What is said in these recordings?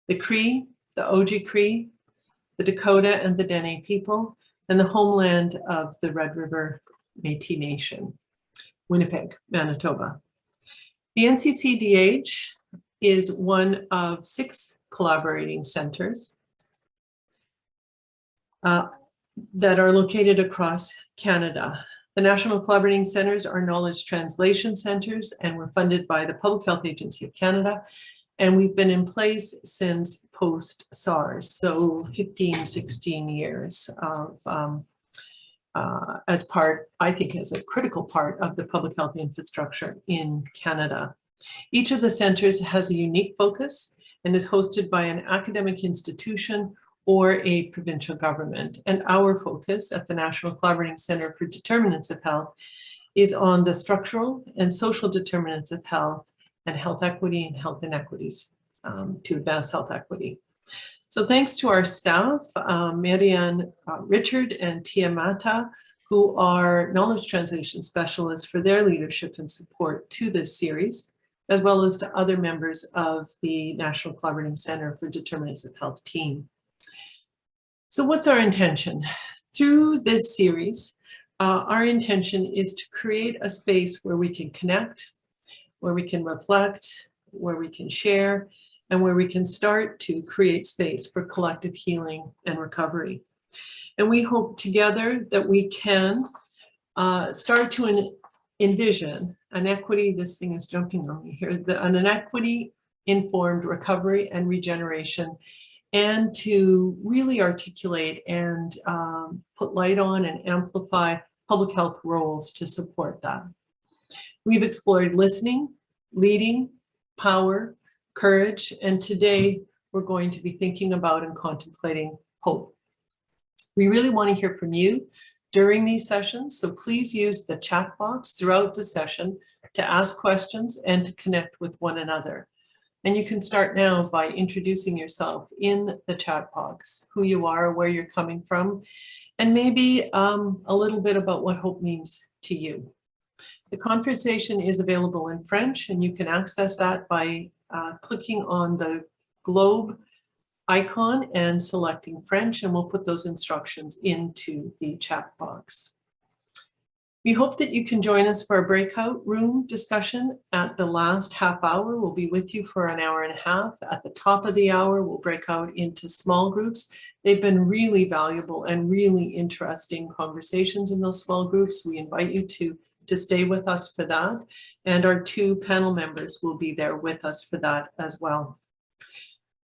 the Cree, the Oji-Cree, the Dakota and the Dene people, and the homeland of the Red River Métis Nation, Winnipeg, Manitoba. The NCCDH is one of 6 collaborating centers that are located across Canada. The National Collaborating Centers are knowledge translation centers and were funded by the Public Health Agency of Canada. And we've been in place since post-SARS, so 15, 16 years of, as part, I think, as a critical part of the public health infrastructure in Canada. Each of the centers has a unique focus and is hosted by an academic institution or a provincial government. And our focus at the National Collaborating Centre for Determinants of Health is on the structural and social determinants of health and health equity and health inequities to advance health equity. So thanks to our staff, Marianne, Richard, and Tia Mata, who are knowledge translation specialists, for their leadership and support to this series, as well as to other members of the National Collaborating Centre for Determinants of Health team. So what's our intention? Through this series, our intention is to create a space where we can connect, where we can reflect, where we can share, and where we can start to create space for collective healing and recovery. And we hope together that we can start to envision an equity, this thing is jumping on me here, an equity-informed recovery and regeneration, and to really articulate and put light on and amplify public health roles to support that. We've explored listening, leading, power, courage, and today we're going to be thinking about and contemplating hope. We really want to hear from you during these sessions, so please use the chat box throughout the session to ask questions and to connect with one another. And you can start now by introducing yourself in the chat box, who you are, where you're coming from, and maybe a little bit about what hope means to you. The conversation is available in French, and you can access that by clicking on the globe icon and selecting French, and we'll put those instructions into the chat box. We hope that you can join us for a breakout room discussion at the last half hour. We'll be with you for an hour and a half. At the top of the hour, we'll break out into small groups. They've been really valuable and really interesting conversations in those small groups. We invite you to stay with us for that. And our 2 panel members will be there with us for that as well.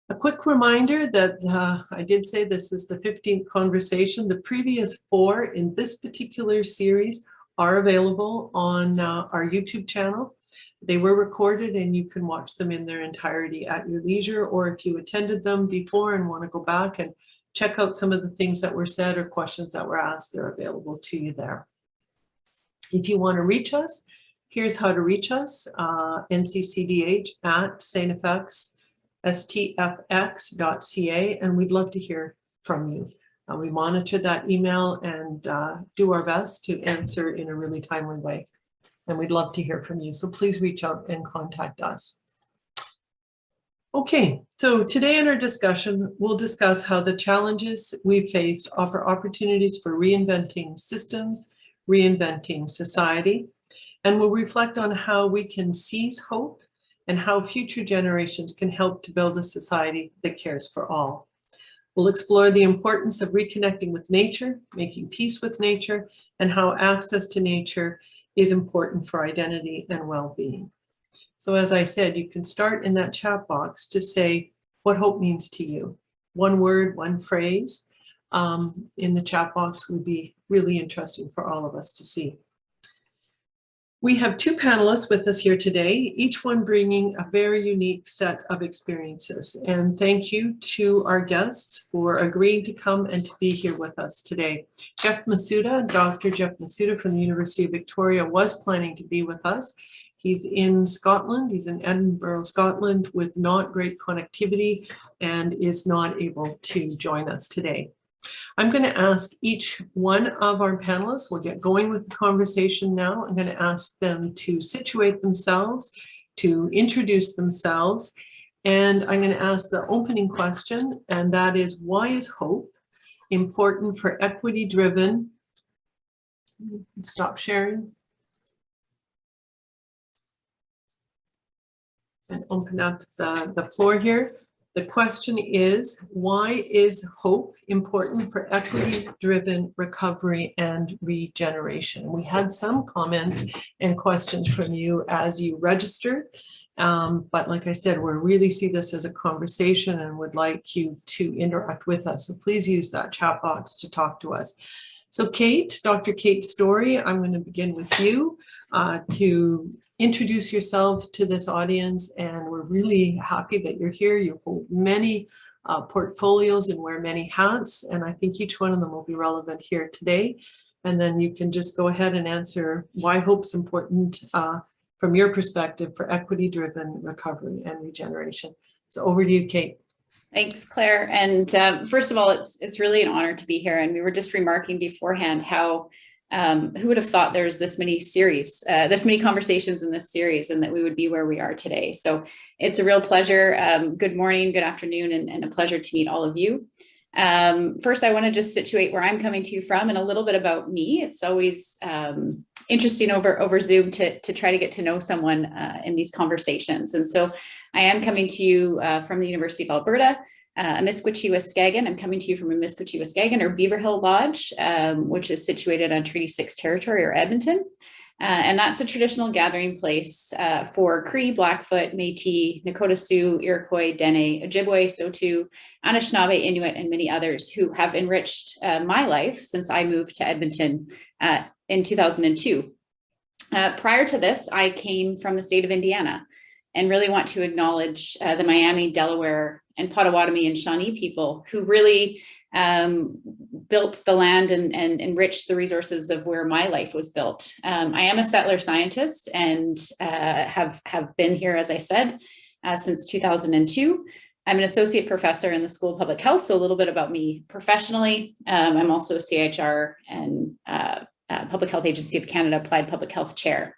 A quick reminder that I did say this is the 15th conversation. The previous 4 in this particular series are available on our YouTube channel. They were recorded and you can watch them in their entirety at your leisure, or if you attended them before and want to go back and check out some of the things that were said or questions that were asked, they're available to you there. If you want to reach us, here's how to reach us, NCCDH at stfx.ca, and we'd love to hear from you. We monitor that email and do our best to answer in a really timely way. And we'd love to hear from you. So please reach out and contact us. Okay, so today in our discussion, we'll discuss how the challenges we've faced offer opportunities for reinventing systems, reinventing society, and we'll reflect on how we can seize hope and how future generations can help to build a society that cares for all. We'll explore the importance of reconnecting with nature, making peace with nature, and how access to nature is important for identity and well-being. So as I said, you can start in that chat box to say what hope means to you. One word, one phrase in the chat box would be really interesting for all of us to see. We have 2 panelists with us here today, each one bringing a very unique set of experiences. And thank you to our guests for agreeing to come and to be here with us today. Jeff Masuda, Dr. Jeff Masuda from the University of Victoria, was planning to be with us. He's in Scotland, he's in Edinburgh, Scotland, with not great connectivity and is not able to join us today. I'm going to ask each one of our panelists, we'll get going with the conversation now. I'm going to ask them to situate themselves, to introduce themselves, And I'm going to ask the opening question, and that is, why is hope important for equity-driven, stop sharing, and open up the floor here. The question is, why is hope important for equity-driven recovery and regeneration? We had some comments and questions from you as you registered, but like I said, we really see this as a conversation and would like you to interact with us. So please use that chat box to talk to us. So Kate, Dr. Kate Story, I'm going to begin with you to introduce yourselves to this audience, and we're really happy that you're here. You hold many portfolios and wear many hats, and I think each one of them will be relevant here today. And then you can just go ahead and answer why hope's important from your perspective for equity-driven recovery and regeneration. So over to you, Kate. Thanks, Claire. And first of all, it's really an honor to be here. And we were just remarking beforehand how who would have thought there's this many conversations in this series, and that we would be where we are today. So it's a real pleasure. Good morning, good afternoon, and a pleasure to meet all of you. First, I want to just situate where I'm coming to you from and a little bit about me. It's always interesting over Zoom to try to get to know someone in these conversations. And so I am coming to you from the University of Alberta, Amiskwaciwa-Waskagan. I'm coming to you from Amiskwaciwa-Waskagan, or Beaver Hill Lodge, which is situated on Treaty 6 territory, or Edmonton. And that's a traditional gathering place for Cree, Blackfoot, Métis, Nakota Sioux, Iroquois, Dene, Ojibwe, Saulteaux, Anishinaabe, Inuit, and many others who have enriched my life since I moved to Edmonton in 2002. Prior to this, I came from the state of Indiana, and really want to acknowledge the Miami, Delaware, and Potawatomi and Shawnee people who really built the land and enriched the resources of where my life was built. I am a settler scientist and have been here, as I said, since 2002. I'm an associate professor in the School of Public Health, so a little bit about me professionally. I'm also a CHR and Public Health Agency of Canada Applied Public Health Chair.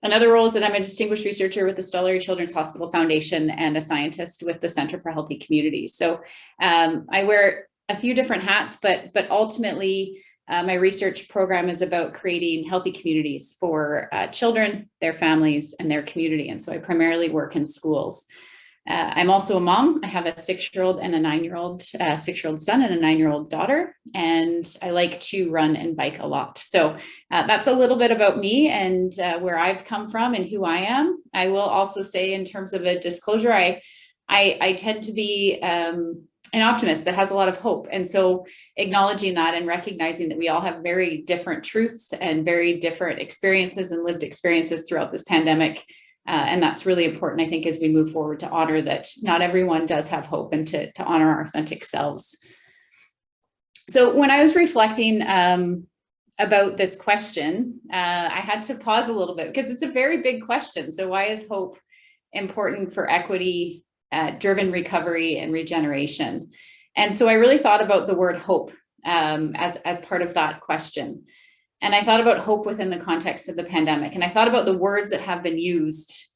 Another role is that I'm a distinguished researcher with the Stollery Children's Hospital Foundation and a scientist with the Center for Healthy Communities. So I wear a few different hats, but ultimately my research program is about creating healthy communities for children, their families, and their community. And so I primarily work in schools. I'm also a mom. I have a 6-year-old and a 9-year-old, 6-year-old son and a 9-year-old daughter, and I like to run and bike a lot. So that's a little bit about me and where I've come from and who I am. I will also say, in terms of a disclosure, I tend to be an optimist that has a lot of hope. And so acknowledging that and recognizing that we all have very different truths and very different experiences and lived experiences throughout this pandemic. And that's really important, I think, as we move forward, to honor that not everyone does have hope, and to honor our authentic selves. So when I was reflecting about this question, I had to pause a little bit because it's a very big question. So why is hope important for equity driven recovery and regeneration? And so I really thought about the word hope as part of that question. And I thought about hope within the context of the pandemic. And I thought about the words that have been used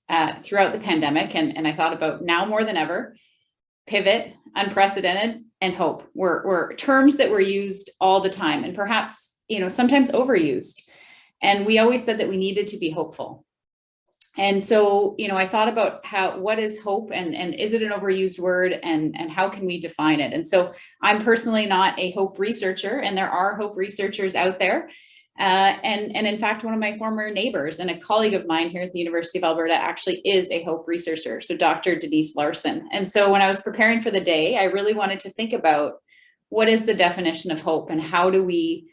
throughout the pandemic. And I thought about, now more than ever, pivot, unprecedented, and hope were terms that were used all the time, and perhaps, sometimes overused. And we always said that we needed to be hopeful. And so, I thought about what is hope, and is it an overused word, and how can we define it? And so I'm personally not a hope researcher, and there are hope researchers out there. And in fact, one of my former neighbors and a colleague of mine here at the University of Alberta actually is a hope researcher, so Dr. Denise Larson. And so when I was preparing for the day, I really wanted to think about what is the definition of hope, and how do we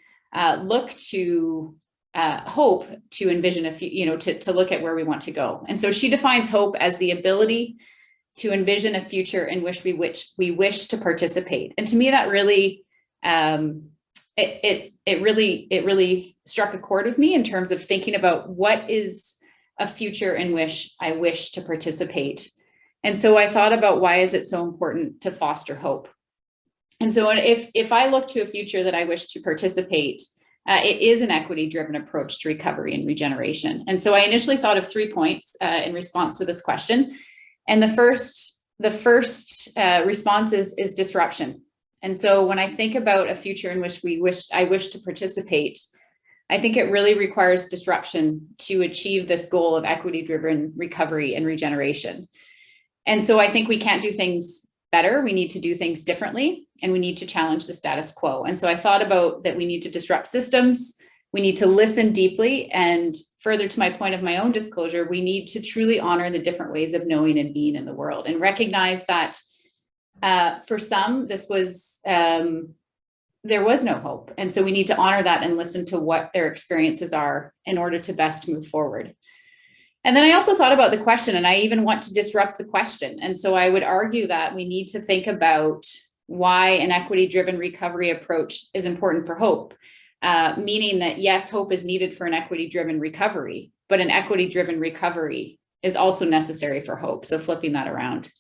look to hope to envision to look at where we want to go. And so she defines hope as the ability to envision a future in which we wish to participate. And to me, that really it really struck a chord with me in terms of thinking about what is a future in which I wish to participate. And so I thought about, why is it so important to foster hope? And so if I look to a future that I wish to participate, it is an equity-driven approach to recovery and regeneration. And so I initially thought of 3 points in response to this question. And the first response is disruption. And so when I think about a future in which I wish to participate, I think it really requires disruption to achieve this goal of equity-driven recovery and regeneration. And so I think we can't do things better. We need to do things differently, and we need to challenge the status quo. And so I thought about that we need to disrupt systems. We need to listen deeply. And further to my point of my own disclosure, we need to truly honor the different ways of knowing and being in the world, and recognize that for some, this was, there was no hope. And so we need to honor that and listen to what their experiences are in order to best move forward. And then I also thought about the question, and I even want to disrupt the question. And so I would argue that we need to think about why an equity-driven recovery approach is important for hope, meaning that yes, hope is needed for an equity-driven recovery, but an equity-driven recovery is also necessary for hope. So flipping that around.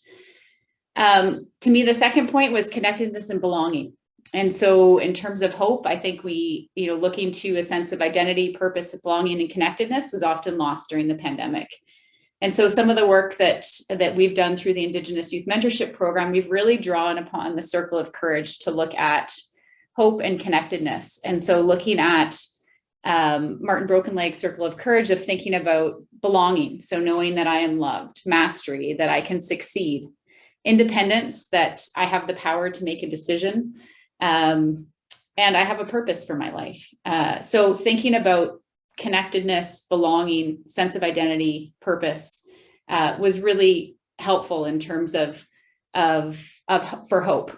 To me, the second point was connectedness and belonging. And so in terms of hope, I think we, looking to a sense of identity, purpose, belonging, and connectedness was often lost during the pandemic. And so some of the work that we've done through the Indigenous Youth Mentorship Program, we've really drawn upon the circle of courage to look at hope and connectedness. And so looking at Martin Brokenleg's circle of courage of thinking about belonging. So knowing that I am loved, mastery, that I can succeed, independence, that I have the power to make a decision, and I have a purpose for my life. So thinking about connectedness, belonging, sense of identity, purpose was really helpful in terms of for hope.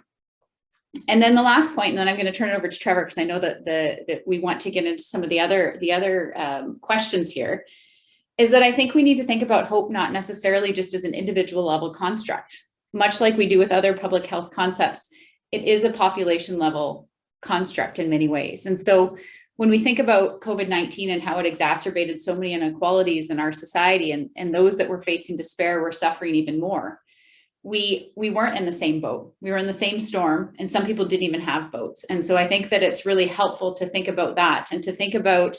And then the last point, and then I'm going to turn it over to Trevor, because I know that we want to get into some of the other questions here, is that I think we need to think about hope not necessarily just as an individual level construct. Much like we do with other public health concepts, it is a population level construct in many ways. And so when we think about COVID-19 and how it exacerbated so many inequalities in our society, and those that were facing despair were suffering even more, we weren't in the same boat. We were in the same storm, and some people didn't even have boats. And so I think that it's really helpful to think about that, and to think about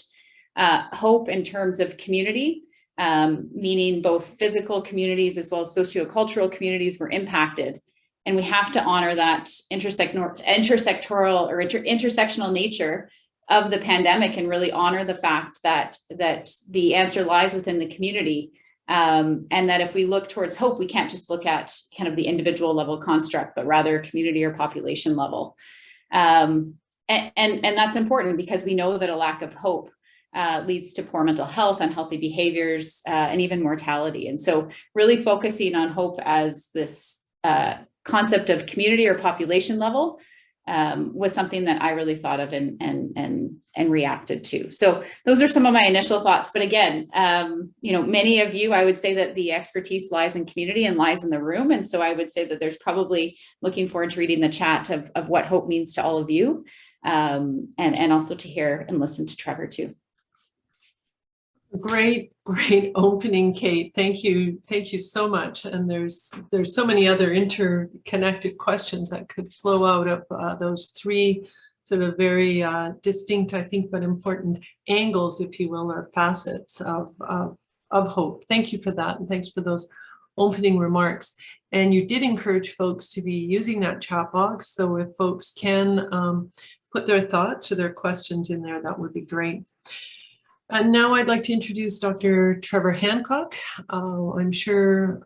hope in terms of community, meaning both physical communities as well as sociocultural communities were impacted. And we have to honor that intersectoral or intersectional nature of the pandemic, and really honor the fact that the answer lies within the community. And that if we look towards hope, we can't just look at kind of the individual level construct, but rather community or population level. And that's important, because we know that a lack of hope leads to poor mental health, unhealthy behaviors, and even mortality. And so really focusing on hope as this concept of community or population level was something that I really thought of and reacted to. So those are some of my initial thoughts. But again, many of you, I would say that the expertise lies in community and lies in the room. And so I would say that there's probably, looking forward to reading the chat of what hope means to all of you, and also to hear and listen to Trevor too. Great opening, Kate. Thank you so much. And there's so many other interconnected questions that could flow out of those three sort of very distinct, I think, but important angles, if you will, or facets of hope. Thank you for that, and thanks for those opening remarks. And you did encourage folks to be using that chat box, so if folks can put their thoughts or their questions in there, that would be great. And now I'd like to introduce Dr. Trevor Hancock. I'm sure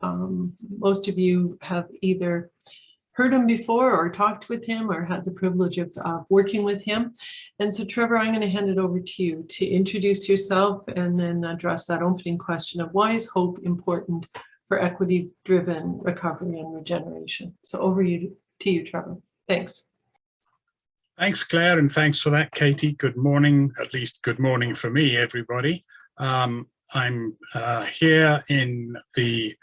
most of you have either heard him before or talked with him or had the privilege of working with him. And so Trevor, I'm going to hand it over to you to introduce yourself and then address that opening question of why is hope important for equity-driven recovery and regeneration. So over to you, Trevor. Thanks. Thanks, Claire, and thanks for that, Katie. Good morning, at least good morning for me, everybody. I'm here in the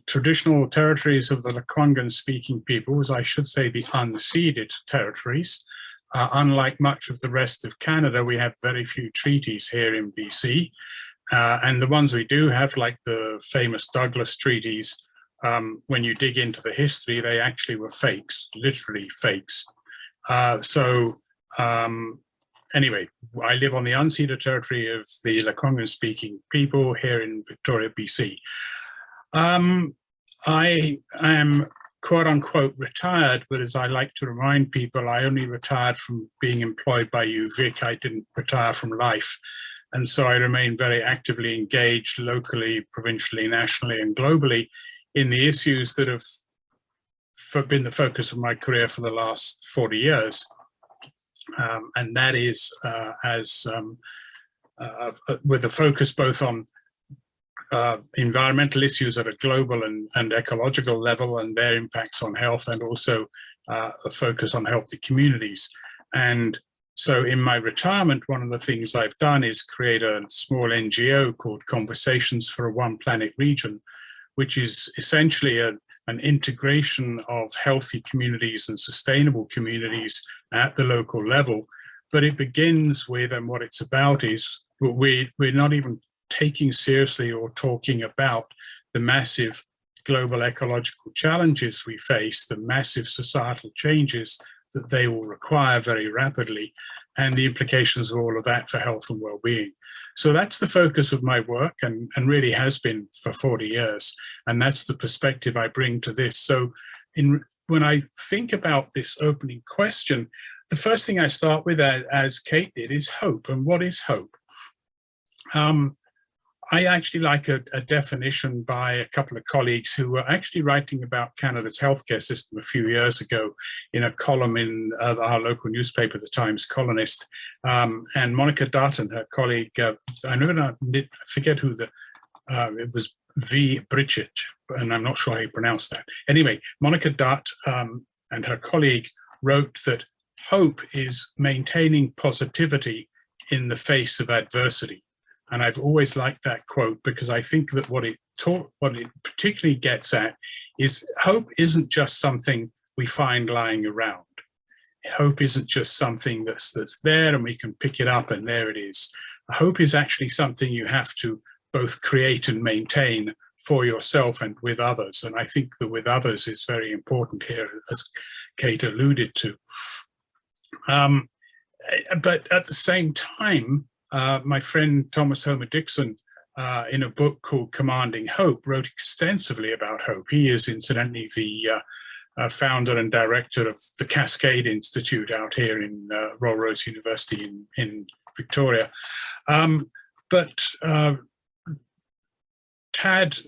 traditional territories of the Lekwungen-speaking peoples, I should say the unceded territories. Unlike much of the rest of Canada, we have very few treaties here in BC. And the ones we do have, like the famous Douglas treaties, when you dig into the history, they actually were fakes, literally fakes. Anyway, I live on the unceded territory of the Lekwungen-speaking people here in Victoria, BC. I am quote unquote retired, but as I like to remind people, I only retired from being employed by you, Vic. I didn't retire from life. And so I remain very actively engaged locally, provincially, nationally, and globally in the issues that have been the focus of my career for the last 40 years. And that is with a focus both on environmental issues at a global and ecological level and their impacts on health, and also a focus on healthy communities. And so in my retirement, one of the things I've done is create a small NGO called Conversations for a One Planet Region, which is essentially an integration of healthy communities and sustainable communities at the local level. But it begins with, and what it's about is, we're not even taking seriously or talking about the massive global ecological challenges we face, the massive societal changes that they will require very rapidly, and the implications of all of that for health and well-being. So that's the focus of my work, and really has been for 40 years. And that's the perspective I bring to this. So when I think about this opening question, the first thing I start with, as Kate did, is hope. And what is hope? I actually like a definition by a couple of colleagues who were actually writing about Canada's healthcare system a few years ago in a column in our local newspaper, The Times Colonist. And Monica Dutt and her colleague, I forget who it was, V. Bridget, and I'm not sure how you pronounce that. Anyway, Monica Dutt and her colleague wrote that hope is maintaining positivity in the face of adversity. And I've always liked that quote, because I think that what it particularly gets at is hope isn't just something we find lying around. Hope isn't just something that's there and we can pick it up and there it is. Hope is actually something you have to both create and maintain for yourself and with others. And I think the with others is very important here, as Kate alluded to. But at the same time, my friend Thomas Homer Dixon, in a book called Commanding Hope, wrote extensively about hope. He is incidentally the founder and director of the Cascade Institute out here in Royal Roads University in Victoria. But Tad,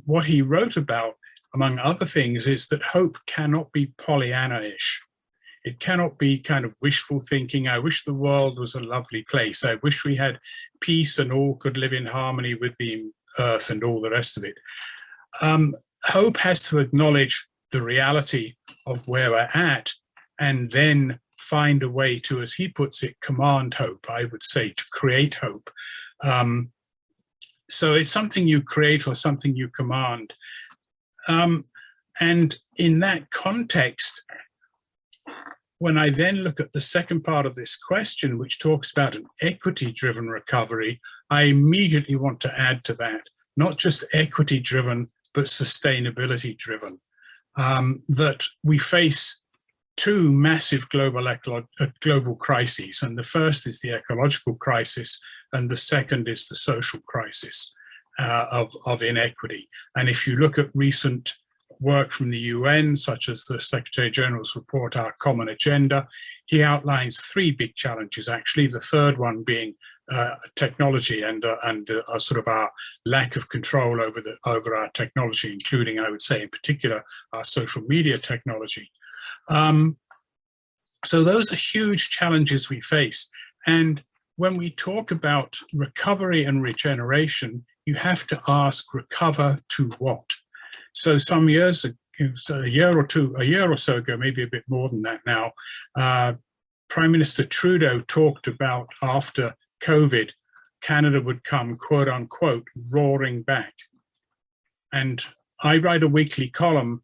what he wrote about, among other things, is that hope cannot be Pollyanna-ish. It cannot be kind of wishful thinking. I wish the world was a lovely place. I wish we had peace and all could live in harmony with the earth and all the rest of it. Hope has to acknowledge the reality of where we're at and then find a way to, as he puts it, command hope, I would say, to create hope. So it's something you create or something you command. And in that context, when I then look at the second part of this question, which talks about an equity-driven recovery, I immediately want to add to that, not just equity-driven, but sustainability-driven. That we face two massive global crises, and the first is the ecological crisis, and the second is the social crisis of inequity. And if you look at recent work from the UN, such as the Secretary General's report, Our Common Agenda, he outlines three big challenges, actually, the third one being technology and sort of our lack of control over our technology, including, I would say, in particular, our social media technology. So those are huge challenges we face. And when we talk about recovery and regeneration, you have to ask, recover to what? So some years ago, a year or so ago, maybe a bit more than that now, Prime Minister Trudeau talked about after COVID, Canada would come, quote unquote, roaring back. And I write a weekly column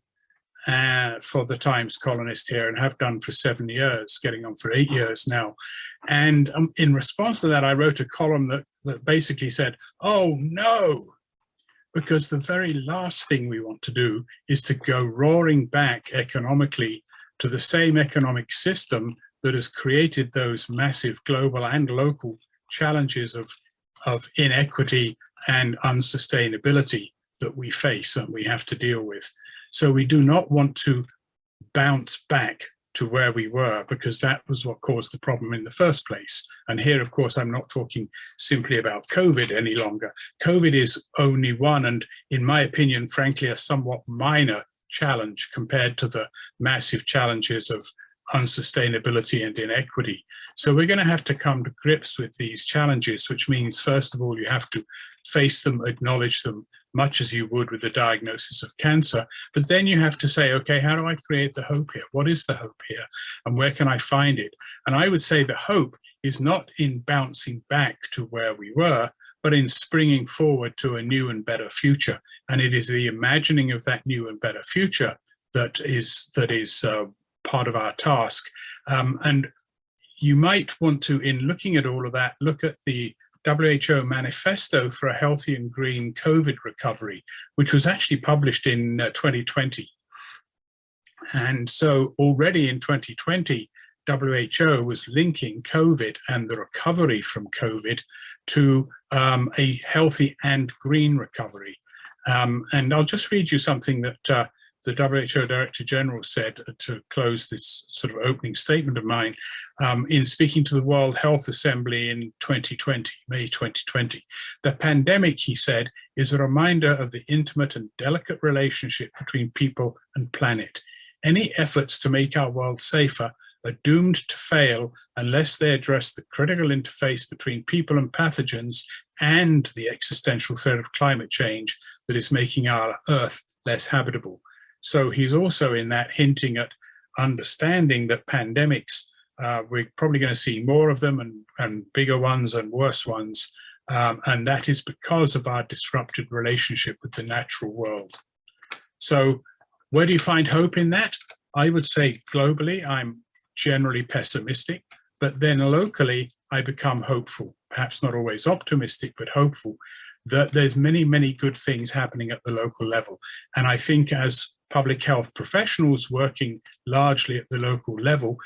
for the Times Colonist here and have done for 7 years, getting on for 8 years now. And in response to that, I wrote a column that basically said, oh no, because the very last thing we want to do is to go roaring back economically to the same economic system that has created those massive global and local challenges of inequity and unsustainability that we face and we have to deal with. So we do not want to bounce back to where we were, because that was what caused the problem in the first place. And here, of course, I'm not talking simply about COVID any longer. COVID is only one, and in my opinion, frankly, a somewhat minor challenge compared to the massive challenges of unsustainability and inequity. So we're going to have to come to grips with these challenges, which means, first of all, you have to face them, acknowledge them, much as you would with the diagnosis of cancer. But then you have to say, okay, how do I create the hope here? What is the hope here? And where can I find it? And I would say the hope is not in bouncing back to where we were, but in springing forward to a new and better future. And it is the imagining of that new and better future that is part of our task. And you might want to, in looking at all of that, look at the WHO Manifesto for a Healthy and Green COVID Recovery, which was actually published in 2020. And so already in 2020, WHO was linking COVID and the recovery from COVID to a healthy and green recovery. And I'll just read you something that the WHO Director General said to close this sort of opening statement of mine in speaking to the World Health Assembly in 2020, May 2020. The pandemic, he said, is a reminder of the intimate and delicate relationship between people and planet. Any efforts to make our world safer are doomed to fail unless they address the critical interface between people and pathogens and the existential threat of climate change that is making our Earth less habitable. So he's also in that hinting at understanding that pandemics, we're probably going to see more of them and bigger ones and worse ones. And that is because of our disrupted relationship with the natural world. So where do you find hope in that? I would say globally, I'm generally pessimistic, but then locally, I become hopeful, perhaps not always optimistic, but hopeful that there's many, many good things happening at the local level. And I think as public health professionals working largely at the local level,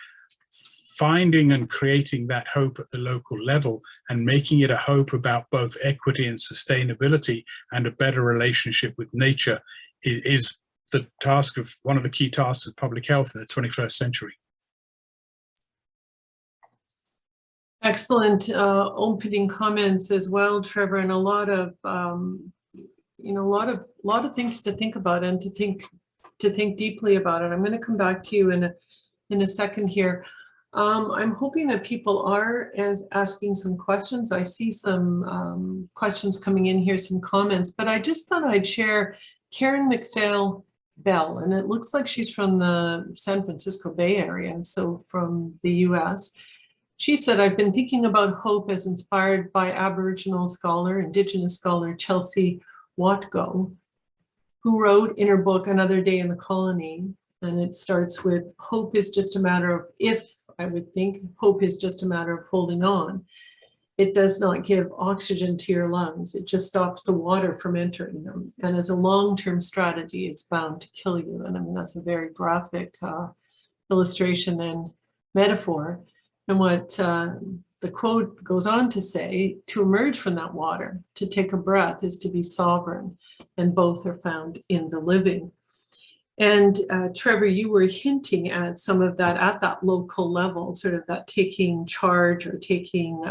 finding and creating that hope at the local level and making it a hope about both equity and sustainability and a better relationship with nature is the task of one of the key tasks of public health in the 21st century. Excellent opening comments as well, Trevor, and a lot of a lot of things to think about and to think deeply about it. I'm going to come back to you in a second here. I'm hoping that people are asking some questions. I see some questions coming in here, some comments, but I just thought I'd share Karen McPhail Bell, and it looks like she's from the San Francisco Bay Area, so from the US. She said, I've been thinking about hope as inspired by Aboriginal scholar, Indigenous scholar Chelsea Watgo, who wrote in her book, Another Day in the Colony. And it starts with, hope is just a matter of if, I would think, hope is just a matter of holding on. It does not give oxygen to your lungs. It just stops the water from entering them. And as a long-term strategy, it's bound to kill you. And I mean, that's a very graphic illustration and metaphor. And what the quote goes on to say, to emerge from that water, to take a breath, is to be sovereign, and both are found in the living. And Trevor, you were hinting at some of that at that local level, sort of that taking charge or taking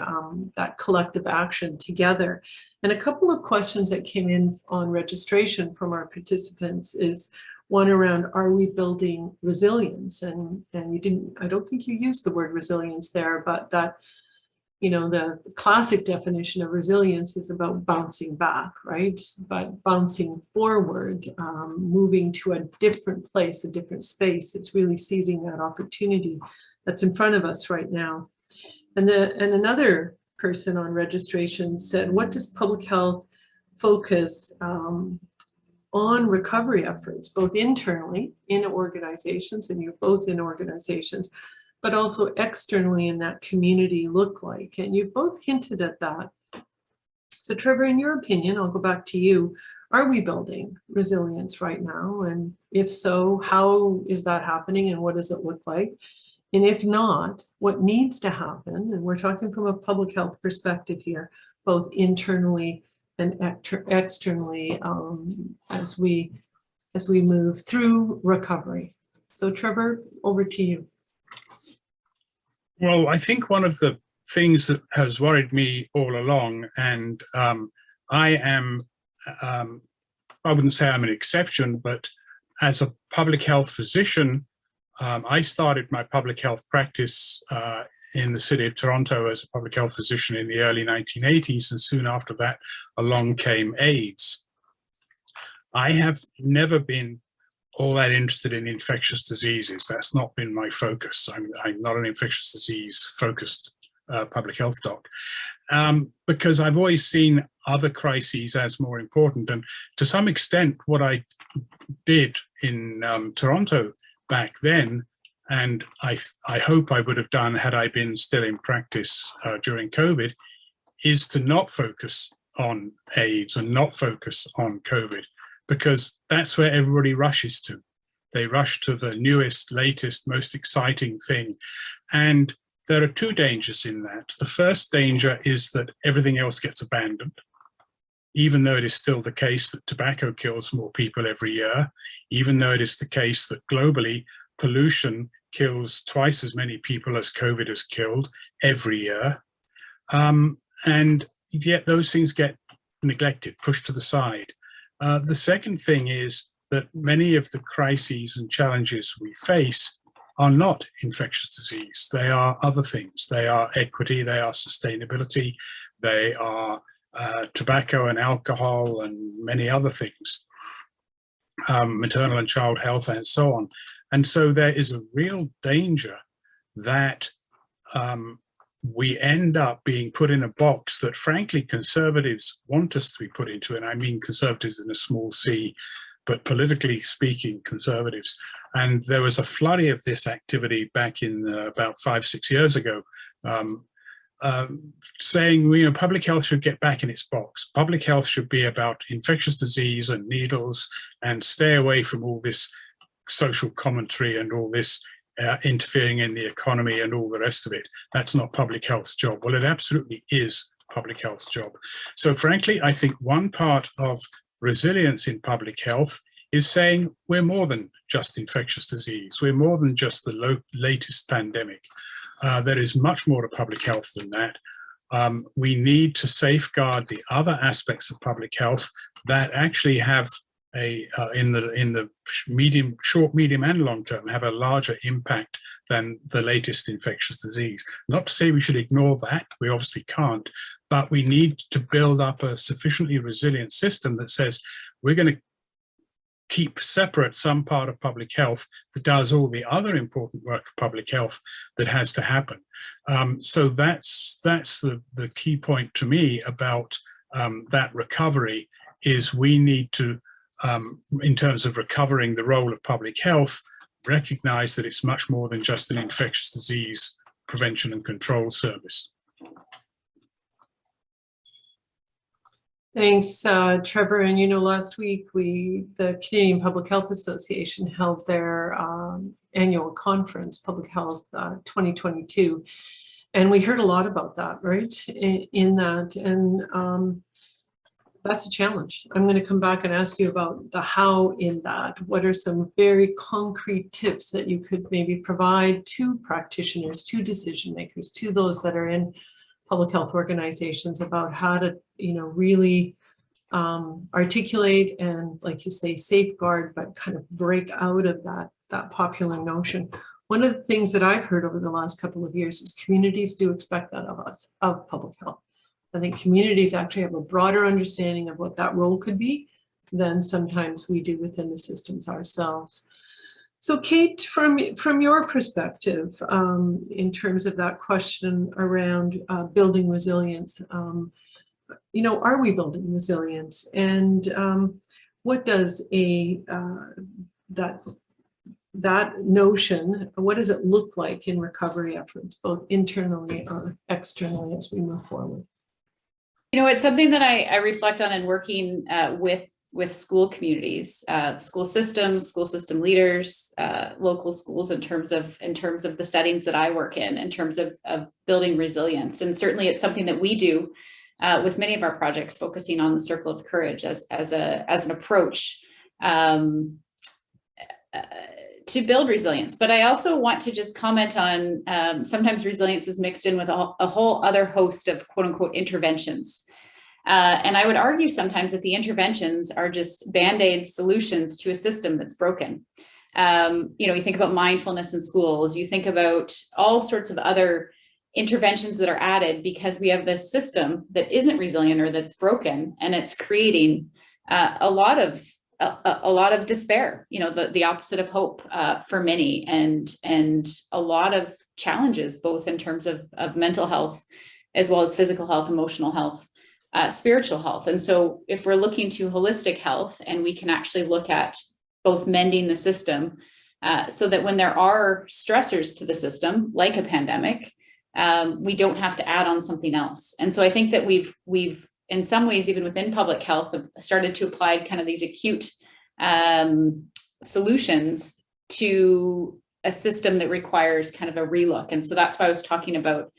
that collective action together. And a couple of questions that came in on registration from our participants is one around, are we building resilience? And you didn't, I don't think you used the word resilience there, but that, you know, the classic definition of resilience is about bouncing back, right? But bouncing forward, moving to a different place, a different space. It's really seizing that opportunity that's in front of us right now. And another person on registration said, what does public health focus on recovery efforts, both internally in organizations, and you're both in organizations, but also externally in that community look like? And you've both hinted at that. So Trevor, in your opinion, I'll go back to you, are we building resilience right now? And if so, how is that happening and what does it look like? And if not, what needs to happen? And we're talking from a public health perspective here, both internally and externally as we move through recovery. So Trevor, over to you. Well, I think one of the things that has worried me all along, and I wouldn't say I'm an exception, but as a public health physician, I started my public health practice in the city of Toronto as a public health physician in the early 1980s, and soon after that along came AIDS. I have never been all that interested in infectious diseases. That's not been my focus. I'm not an infectious disease focused public health doc, because I've always seen other crises as more important. And to some extent, what I did in Toronto back then, and I hope I would have done had I been still in practice during COVID, is to not focus on AIDS and not focus on COVID, because that's where everybody rushes to. They rush to the newest, latest, most exciting thing. And there are two dangers in that. The first danger is that everything else gets abandoned, even though it is still the case that tobacco kills more people every year, even though it is the case that globally pollution kills twice as many people as COVID has killed every year. And yet those things get neglected, pushed to the side. The second thing is that many of the crises and challenges we face are not infectious disease. They are other things. They are equity, they are sustainability, they are tobacco and alcohol and many other things, maternal and child health and so on. And so there is a real danger that we end up being put in a box that frankly conservatives want us to be put into, and I mean conservatives in a small c, but politically speaking conservatives. And there was a flurry of this activity back in about 5-6 years ago, saying, you know, public health should get back in its box. Public health should be about infectious disease and needles, and stay away from all this social commentary and all this interfering in the economy and all the rest of it. That's not public health's job. Well, it absolutely is public health's job. So frankly, I think one part of resilience in public health is saying we're more than just infectious disease. We're more than just the latest pandemic. There is much more to public health than that. We need to safeguard the other aspects of public health that actually have in the short, medium, and long term, have a larger impact than the latest infectious disease. Not to say we should ignore that, we obviously can't, but we need to build up a sufficiently resilient system that says we're going to keep separate some part of public health that does all the other important work of public health that has to happen. So that's the key point to me about that recovery, is we need to, in terms of recovering the role of public health, recognize that it's much more than just an infectious disease prevention and control service. Thanks, Trevor. And you know, last week the Canadian Public Health Association held their annual conference, Public Health 2022, and we heard a lot about that, right? In that, and that's a challenge. I'm going to come back and ask you about the how in that. What are some very concrete tips that you could maybe provide to practitioners, to decision makers, to those that are in public health organizations about how to, you know, really articulate and, like you say, safeguard, but kind of break out of that popular notion. One of the things that I've heard over the last couple of years is communities do expect that of us, of public health. I think communities actually have a broader understanding of what that role could be than sometimes we do within the systems ourselves. So Kate, from your perspective, in terms of that question around building resilience, you know, are we building resilience? And what does that notion, what does it look like in recovery efforts, both internally or externally as we move forward? You know, it's something that I reflect on in working with school communities, school system leaders, local schools, in terms of the settings that I work in terms of building resilience. And certainly it's something that we do with many of our projects focusing on the circle of courage as an approach to build resilience. But I also want to just comment on sometimes resilience is mixed in with a whole other host of quote unquote interventions. And I would argue sometimes that the interventions are just Band-Aid solutions to a system that's broken. You think about mindfulness in schools, you think about all sorts of other interventions that are added because we have this system that isn't resilient or that's broken, and it's creating a lot of despair, the opposite of hope for many, and a lot of challenges, both in terms of mental health, as well as physical health, emotional health, spiritual health. And so if we're looking to holistic health, and we can actually look at both mending the system so that when there are stressors to the system, like a pandemic, we don't have to add on something else. And so I think that we've in some ways, even within public health, started to apply kind of these acute solutions to a system that requires kind of a relook. And so that's why I was talking about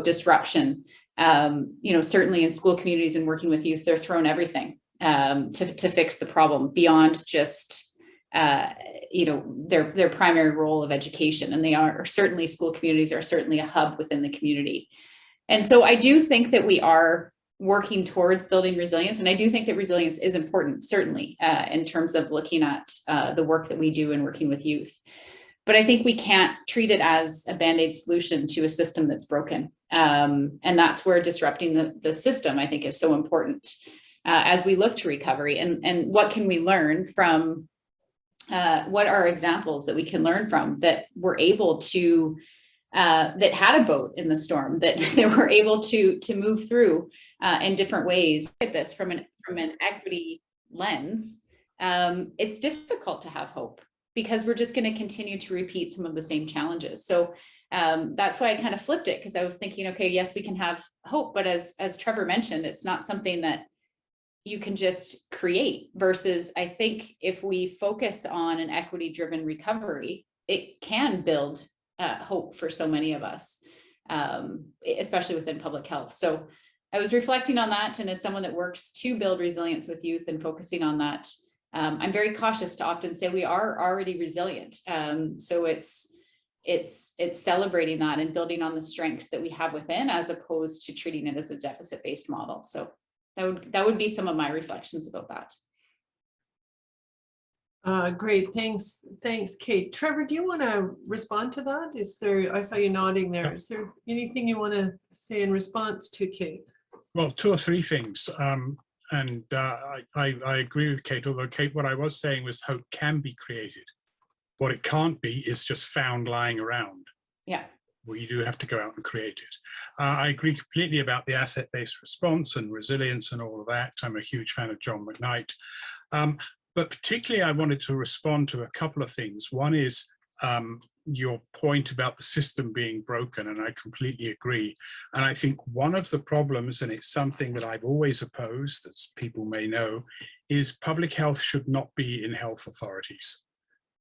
disruption. Certainly in school communities and working with youth, they're thrown everything to fix the problem beyond just their primary role of education. And they are certainly, school communities are certainly a hub within the community. And so I do think that we are working towards building resilience. And I do think that resilience is important, certainly, in terms of looking at the work that we do and working with youth. But I think we can't treat it as a Band-Aid solution to a system that's broken. And that's where disrupting the system, I think, is so important as we look to recovery. And what can we learn from, what are examples that we can learn from that we're able to, that had a boat in the storm, that they were able to move through in different ways. Look at this from an equity lens. It's difficult to have hope because we're just going to continue to repeat some of the same challenges. So that's why I kind of flipped it, because I was thinking, okay, yes, we can have hope, but as Trevor mentioned, it's not something that you can just create, versus I think if we focus on an equity-driven recovery, it can build hope for so many of us, especially within public health. So I was reflecting on that, and as someone that works to build resilience with youth and focusing on that, I'm very cautious to often say we are already resilient. So it's celebrating that and building on the strengths that we have within, as opposed to treating it as a deficit-based model. So that would be some of my reflections about that. Great, thanks, Kate. Trevor, do you want to respond to that? I saw you nodding there. Is there anything you want to say in response to Kate? Well, two or three things. I agree with Kate, although Kate, what I was saying was hope can be created. What it can't be is just found lying around. Yeah. We do have to go out and create it. I agree completely about the asset-based response and resilience and all of that. I'm a huge fan of John McKnight. But particularly, I wanted to respond to a couple of things. One is your point about the system being broken, and I completely agree. And I think one of the problems, and it's something that I've always opposed, as people may know, is public health should not be in health authorities.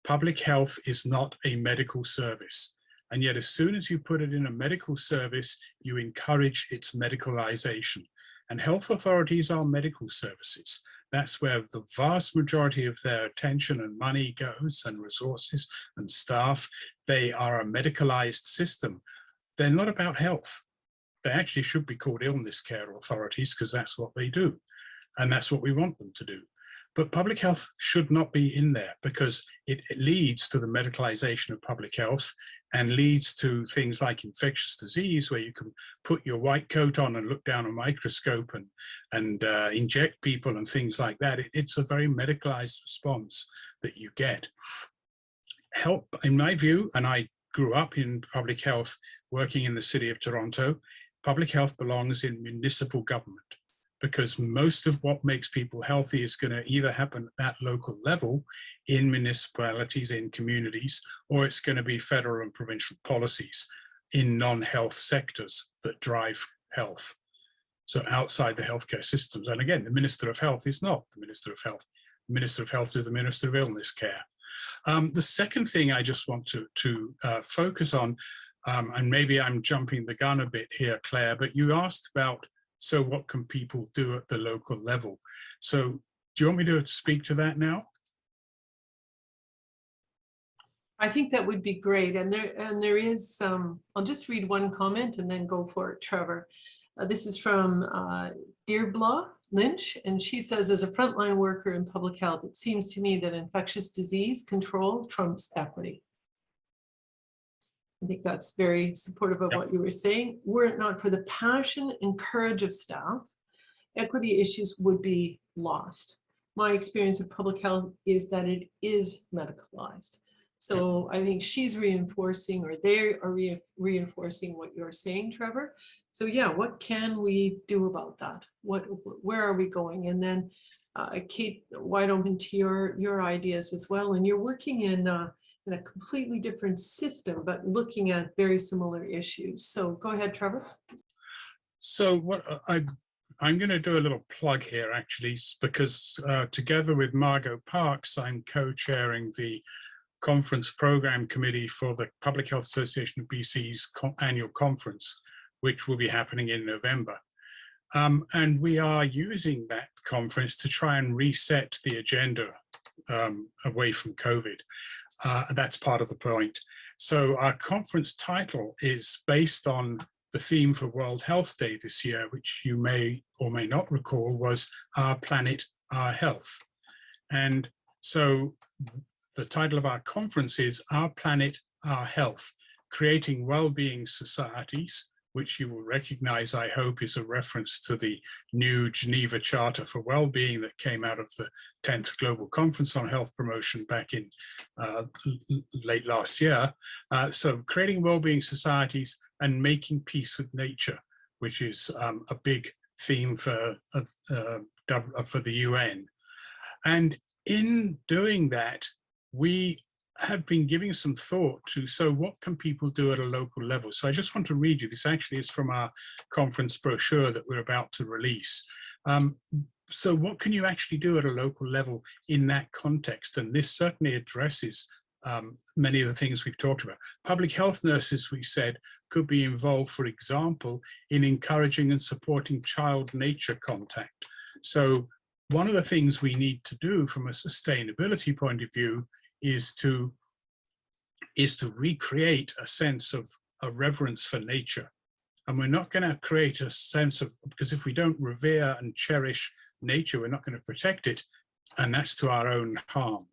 Public health is not a medical service. And yet, as soon as you put it in a medical service, you encourage its medicalization. And health authorities are medical services. That's where the vast majority of their attention and money goes, and resources and staff. They are a medicalized system. They're not about health. They actually should be called illness care authorities, because that's what they do. And that's what we want them to do. But public health should not be in there, because it leads to the medicalization of public health and leads to things like infectious disease, where you can put your white coat on and look down a microscope and inject people and things like that. It's a very medicalized response that you get. Help, in my view, and I grew up in public health working in the city of Toronto, public health belongs in municipal government, because most of what makes people healthy is going to either happen at that local level in municipalities, in communities, or it's going to be federal and provincial policies in non-health sectors that drive health. So outside the healthcare systems. And again, the Minister of Health is not the Minister of Health. The Minister of Health is the Minister of Illness Care. The second thing I just want to focus on, and maybe I'm jumping the gun a bit here, Claire, but you asked about So what can people do at the local level? So do you want me to speak to that now? I think that would be great. And there is some, I'll just read one comment and then go for it, Trevor. This is from Deirblaw Lynch, and she says, as a frontline worker in public health, it seems to me that infectious disease control trumps equity. I think that's very supportive of what you were saying. Were it not for the passion and courage of staff, equity issues would be lost. My experience of public health is that it is medicalized. So I think she's reinforcing, or they are reinforcing what you're saying, Trevor. So yeah, what can we do about that? Where are we going? And then Kate, wide open to your ideas as well. And you're working in a completely different system, but looking at very similar issues. So go ahead, Trevor. So what I'm going to do a little plug here, actually, because together with Margot Parks, I'm co-chairing the Conference Program Committee for the Public Health Association of BC's annual conference, which will be happening in November. And we are using that conference to try and reset the agenda away from COVID. That's part of the point. So our conference title is based on the theme for World Health Day this year, which you may or may not recall was Our Planet, Our Health. And so the title of our conference is Our Planet, Our Health, Creating Wellbeing Societies, which you will recognize, I hope, is a reference to the new Geneva Charter for Wellbeing that came out of the 10th Global Conference on Health Promotion back in late last year. So creating wellbeing societies and making peace with nature, which is a big theme for the UN. And in doing that, we have been giving some thought to, so what can people do at a local level? So I just want to read you, this actually is from our conference brochure that we're about to release. So what can you actually do at a local level in that context? And this certainly addresses many of the things we've talked about. Public health nurses, we said, could be involved, for example, in encouraging and supporting child-nature contact. So one of the things we need to do from a sustainability point of view is to recreate a sense of a reverence for nature. And we're not going to create a sense of, because if we don't revere and cherish nature, we're not going to protect it, and that's to our own harm.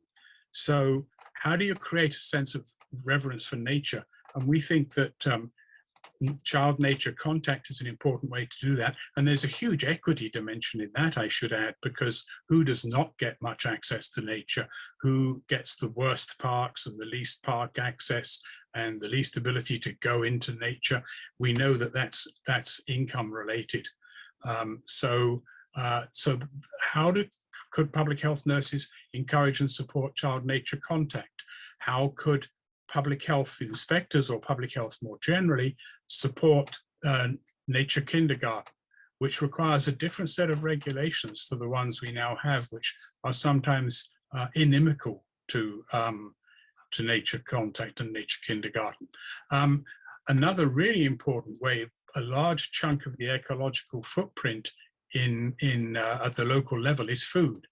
So how do you create a sense of reverence for nature? And we think that child-nature contact is an important way to do that. And there's a huge equity dimension in that, I should add, because who does not get much access to nature? Who gets the worst parks and the least park access and the least ability to go into nature? We know that that's income related. So how could public health nurses encourage and support child-nature contact? How could public health inspectors or public health more generally support nature kindergarten, which requires a different set of regulations to the ones we now have, which are sometimes inimical to nature contact and nature kindergarten. Another really important way, a large chunk of the ecological footprint at the local level is food.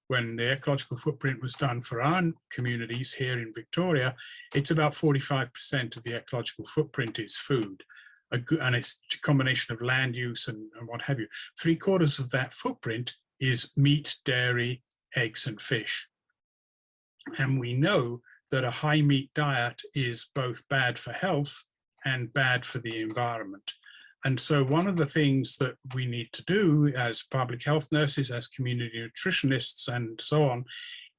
When the ecological footprint was done for our communities here in Victoria, it's about 45% of the ecological footprint is food. And it's a combination of land use and what have you. 3/4 of that footprint is meat, dairy, eggs, and fish. And we know that a high meat diet is both bad for health and bad for the environment. And so one of the things that we need to do as public health nurses, as community nutritionists and so on,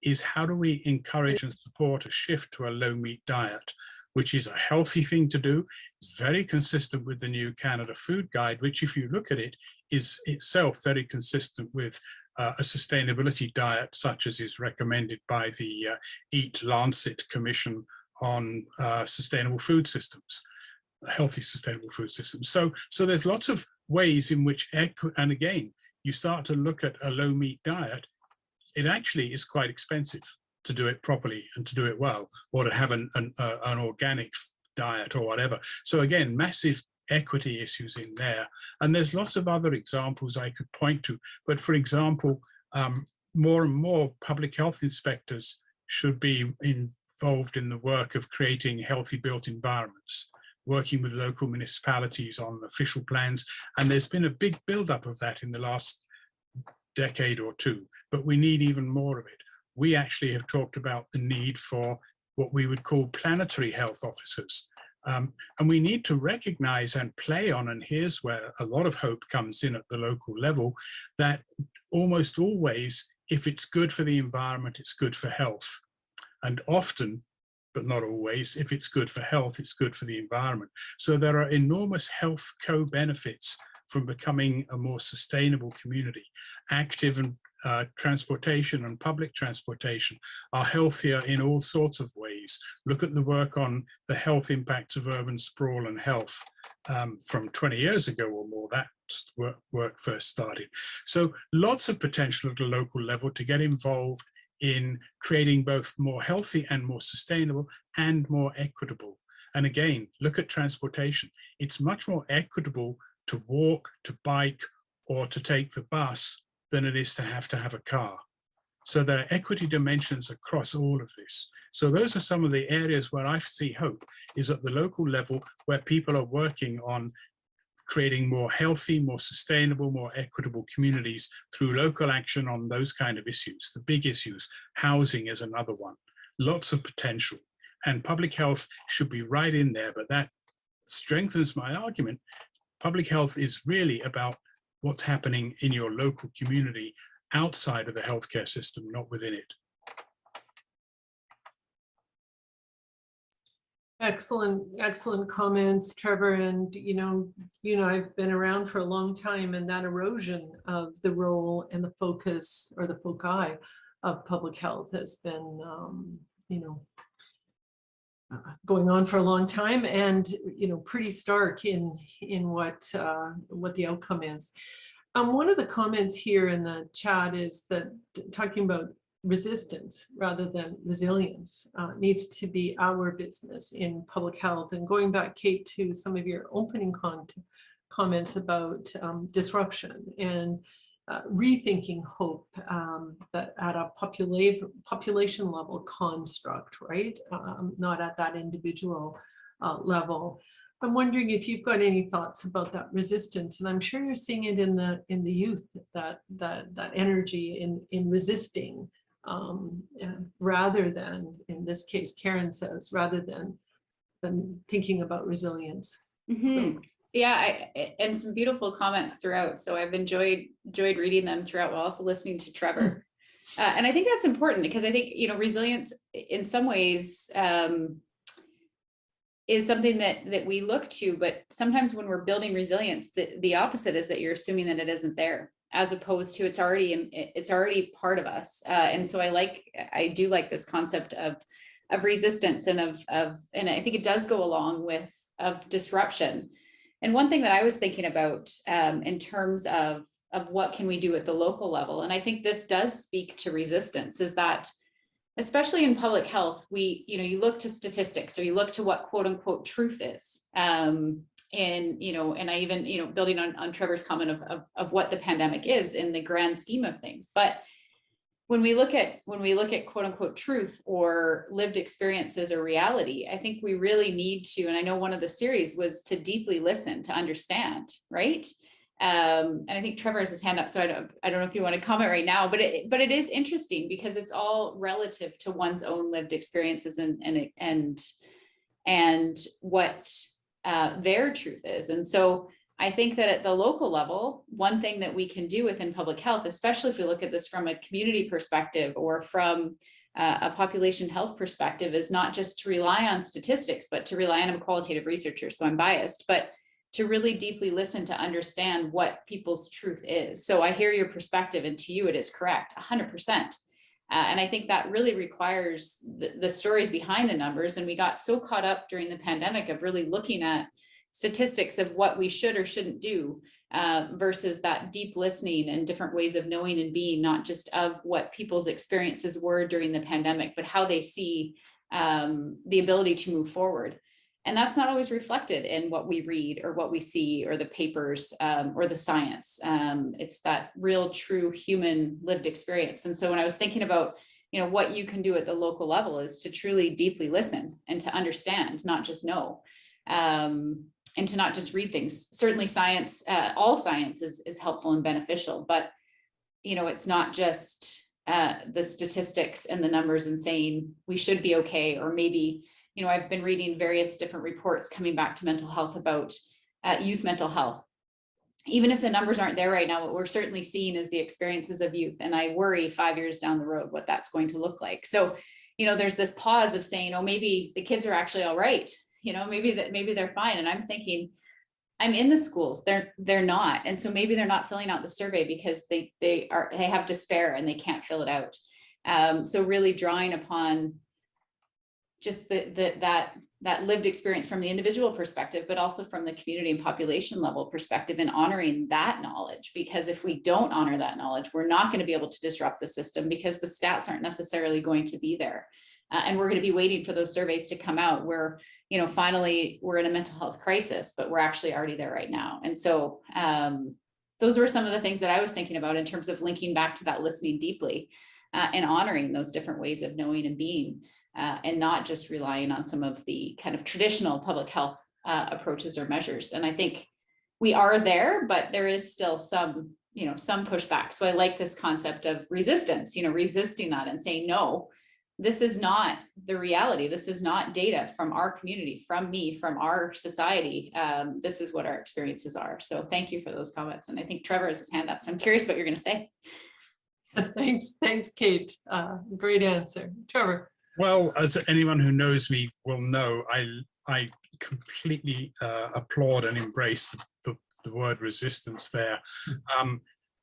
is how do we encourage and support a shift to a low meat diet, which is a healthy thing to do. It's very consistent with the new Canada Food Guide, which if you look at it, is itself very consistent with a sustainability diet, such as is recommended by the Eat Lancet Commission on Sustainable Food Systems. Healthy sustainable food systems. So there's lots of ways in which, and again, you start to look at a low meat diet, it actually is quite expensive to do it properly and to do it well, or to have an organic diet or whatever. So again, massive equity issues in there. And there's lots of other examples I could point to. But for example, more and more public health inspectors should be involved in the work of creating healthy built environments, working with local municipalities on official plans. And there's been a big buildup of that in the last decade or two, but we need even more of it. We actually have talked about the need for what we would call planetary health officers. And we need to recognize and play on, and here's where a lot of hope comes in at the local level, that almost always, if it's good for the environment, it's good for health. And often, but not always, if it's good for health, it's good for the environment. So there are enormous health co-benefits from becoming a more sustainable community. Active and transportation and public transportation are healthier in all sorts of ways. Look at the work on the health impacts of urban sprawl and health from 20 years ago or more. That work first started. So lots of potential at a local level to get involved in creating both more healthy and more sustainable and more equitable. And again, look at transportation. It's much more equitable to walk, to bike, or to take the bus than it is to have a car. So there are equity dimensions across all of this. So those are some of the areas where I see hope, is at the local level where people are working on creating more healthy, more sustainable, more equitable communities through local action on those kind of issues. The big issues, housing is another one, lots of potential. And public health should be right in there, but that strengthens my argument. Public health is really about what's happening in your local community outside of the healthcare system, not within it. Excellent comments, Trevor. And I've been around for a long time, and that erosion of the role and the focus, or the foci, of public health has been, going on for a long time, and pretty stark in what the outcome is. One of the comments here in the chat is that talking about resistance rather than resilience needs to be our business in public health. And going back, Kate, to some of your opening comments about disruption and rethinking hope that at a population level construct, right? Not at that individual level. I'm wondering if you've got any thoughts about that resistance, and I'm sure you're seeing it in the youth, that energy in resisting, rather than, in this case, Karen says, rather than thinking about resilience. Mm-hmm. So. Yeah, and some beautiful comments throughout. So I've enjoyed reading them throughout while also listening to Trevor. And I think that's important, because I think, resilience in some ways is something that we look to, but sometimes when we're building resilience, the opposite is that you're assuming that it isn't there, as opposed to it's already part of us. And so I do like this concept of resistance and and I think it does go along with disruption. And one thing that I was thinking about in terms of what can we do at the local level, and I think this does speak to resistance, is that especially in public health, you look to statistics, or you look to what quote unquote truth is. And I even, building on Trevor's comment of what the pandemic is in the grand scheme of things. But when we look at quote unquote truth or lived experiences or reality, I think we really need to, and I know one of the series was to deeply listen, to understand, right? And I think Trevor has his hand up, so I don't know if you want to comment right now, but it is interesting because it's all relative to one's own lived experiences and what their truth is. And so I think that at the local level, one thing that we can do within public health, especially if we look at this from a community perspective or from a population health perspective, is not just to rely on statistics, but to rely on a qualitative researcher. So I'm biased, but to really deeply listen to understand what people's truth is. So I hear your perspective, and to you, it is correct, 100%. And I think that really requires the stories behind the numbers. And we got so caught up during the pandemic of really looking at statistics of what we should or shouldn't do versus that deep listening and different ways of knowing and being, not just of what people's experiences were during the pandemic, but how they see the ability to move forward. And that's not always reflected in what we read or what we see or the papers or the science. It's that real, true human lived experience. And so when I was thinking about, what you can do at the local level is to truly deeply listen and to understand, not just know, and to not just read things. Certainly science, all science is helpful and beneficial, but it's not just the statistics and the numbers and saying we should be okay, or maybe, I've been reading various different reports coming back to mental health about youth mental health. Even if the numbers aren't there right now, what we're certainly seeing is the experiences of youth. And I worry 5 years down the road what that's going to look like. So, there's this pause of saying, oh, maybe the kids are actually all right. Maybe they're fine. And I'm thinking, I'm in the schools, they're not. And so maybe they're not filling out the survey because they have despair and they can't fill it out. So really drawing upon just that lived experience from the individual perspective, but also from the community and population level perspective, and honoring that knowledge. Because if we don't honor that knowledge, we're not going to be able to disrupt the system, because the stats aren't necessarily going to be there. And we're going to be waiting for those surveys to come out where, finally we're in a mental health crisis, but we're actually already there right now. And so those were some of the things that I was thinking about in terms of linking back to that listening deeply and honoring those different ways of knowing and being. And not just relying on some of the kind of traditional public health approaches or measures. And I think we are there, but there is still some pushback. So I like this concept of resistance, resisting that and saying, no, this is not the reality. This is not data from our community, from me, from our society. This is what our experiences are. So thank you for those comments. And I think Trevor has his hand up. So I'm curious what you're going to say. Thanks, Kate. Great answer. Trevor. Well, as anyone who knows me will know, I completely applaud and embrace the word resistance there.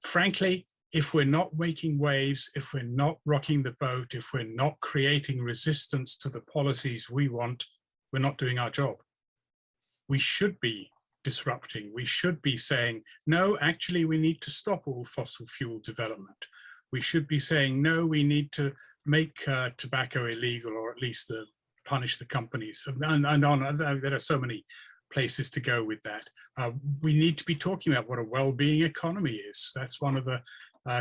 Frankly, if we're not making waves, if we're not rocking the boat, if we're not creating resistance to the policies we want, we're not doing our job. We should be disrupting. We should be saying, no, actually, we need to stop all fossil fuel development. We should be saying, no, we need to make tobacco illegal, or at least punish the companies. And on. There are so many places to go with that. We need to be talking about what a well-being economy is. That's one of the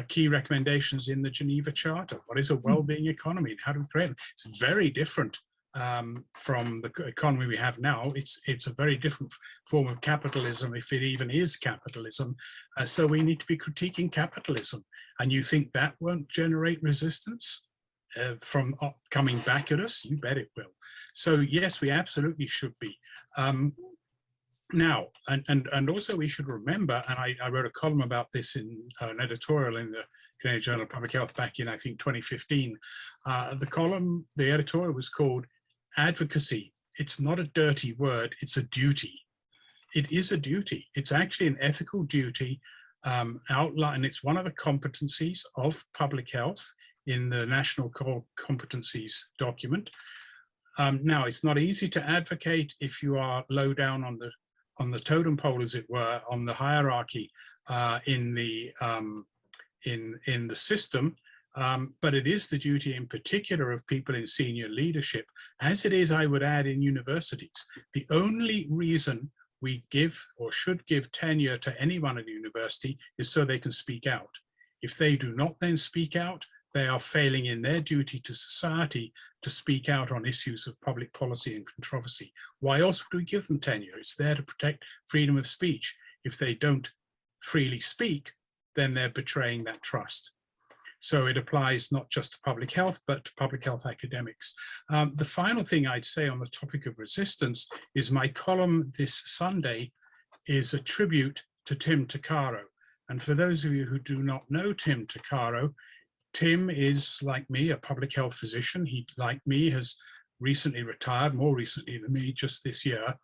key recommendations in the Geneva Charter. What is a well-being economy and how do we create it? It's very different from the economy we have now. It's a very different form of capitalism, if it even is capitalism. So we need to be critiquing capitalism. And you think that won't generate resistance from coming back at us? You bet it will. So yes, we absolutely should be. Now, and also we should remember, and I wrote a column about this in an editorial in the Canadian Journal of Public Health back in, I think, 2015. The editorial was called Advocacy. It's not a dirty word, it's a duty. It is a duty. It's actually an ethical duty outline. It's one of the competencies of public health in the National Core Competencies document. Now, it's not easy to advocate if you are low down on the totem pole, as it were, on the hierarchy in the system. But it is the duty in particular of people in senior leadership, as it is, I would add, in universities. The only reason we give or should give tenure to anyone at a university is so they can speak out. If they do not then speak out, they are failing in their duty to society to speak out on issues of public policy and controversy. Why else would we give them tenure? It's there to protect freedom of speech. If they don't freely speak, then they're betraying that trust. So it applies not just to public health, but to public health academics. The final thing I'd say on the topic of resistance is my column this Sunday is a tribute to Tim Tuccaro. And for those of you who do not know Tim Tuccaro, Tim is, like me, a public health physician. He, like me, has recently retired, more recently than me, just this year,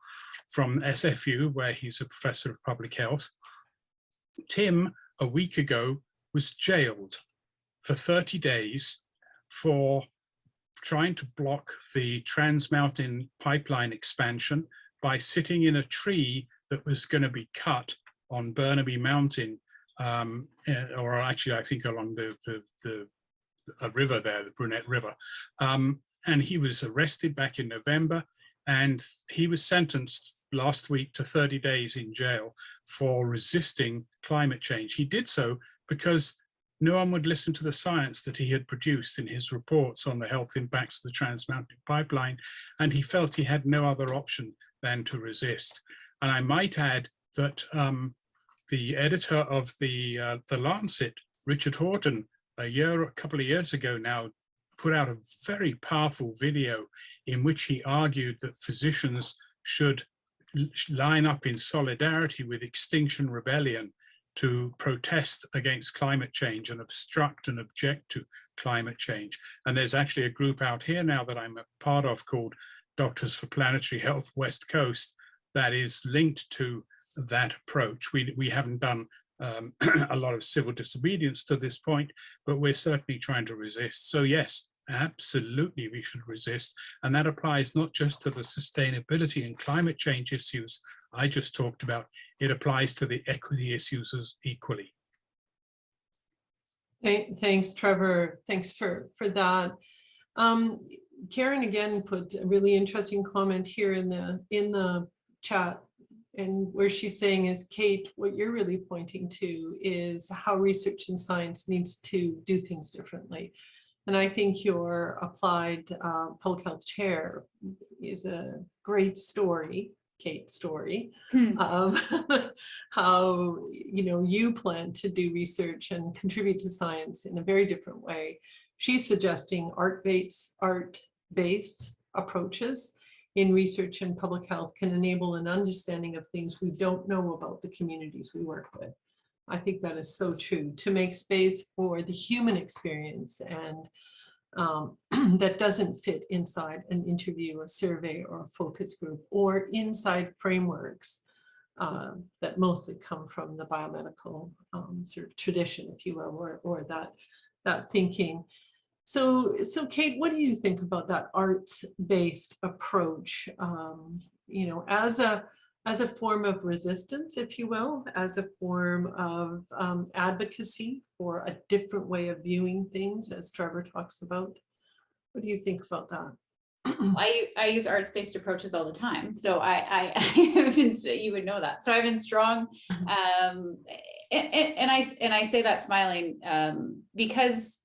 from SFU, where he's a professor of public health. Tim, a week ago, was jailed for 30 days for trying to block the Trans Mountain pipeline expansion by sitting in a tree that was going to be cut on Burnaby Mountain, or actually I think along the river there, the Brunette River. And he was arrested back in November, and he was sentenced last week to 30 days in jail for resisting climate change. He did so because no one would listen to the science that he had produced in his reports on the health impacts of the Trans-Mountain Pipeline, and he felt he had no other option than to resist. And I might add that the editor of the Lancet, Richard Horton, a couple of years ago now, put out a very powerful video in which he argued that physicians should line up in solidarity with Extinction Rebellion to protest against climate change and obstruct and object to climate change. And there's actually a group out here now that I'm a part of called Doctors for Planetary Health West Coast that is linked to that approach. We haven't done a lot of civil disobedience to this point, but we're certainly trying to resist. So yes, absolutely we should resist. And that applies not just to the sustainability and climate change issues I just talked about, it applies to the equity issues as equally. Thanks, Trevor. Thanks for that. Karen again put a really interesting comment here in the chat, and where she's saying is, Kate, what you're really pointing to is how research and science needs to do things differently. And I think your applied public health chair is a great story, Kate's story, of how you plan to do research and contribute to science in a very different way. She's suggesting art-based approaches in research and public health can enable an understanding of things we don't know about the communities we work with. I think that is so true, to make space for the human experience, and that doesn't fit inside an interview, a survey, or a focus group, or inside frameworks that mostly come from the biomedical sort of tradition, if you will, or that thinking. So Kate, what do you think about that arts-based approach, as a form of resistance, if you will, as a form of advocacy for a different way of viewing things, as Trevor talks about? What do you think about that? I use arts-based approaches all the time, so I have been, you would know that. So I've been strong, and I say that smiling because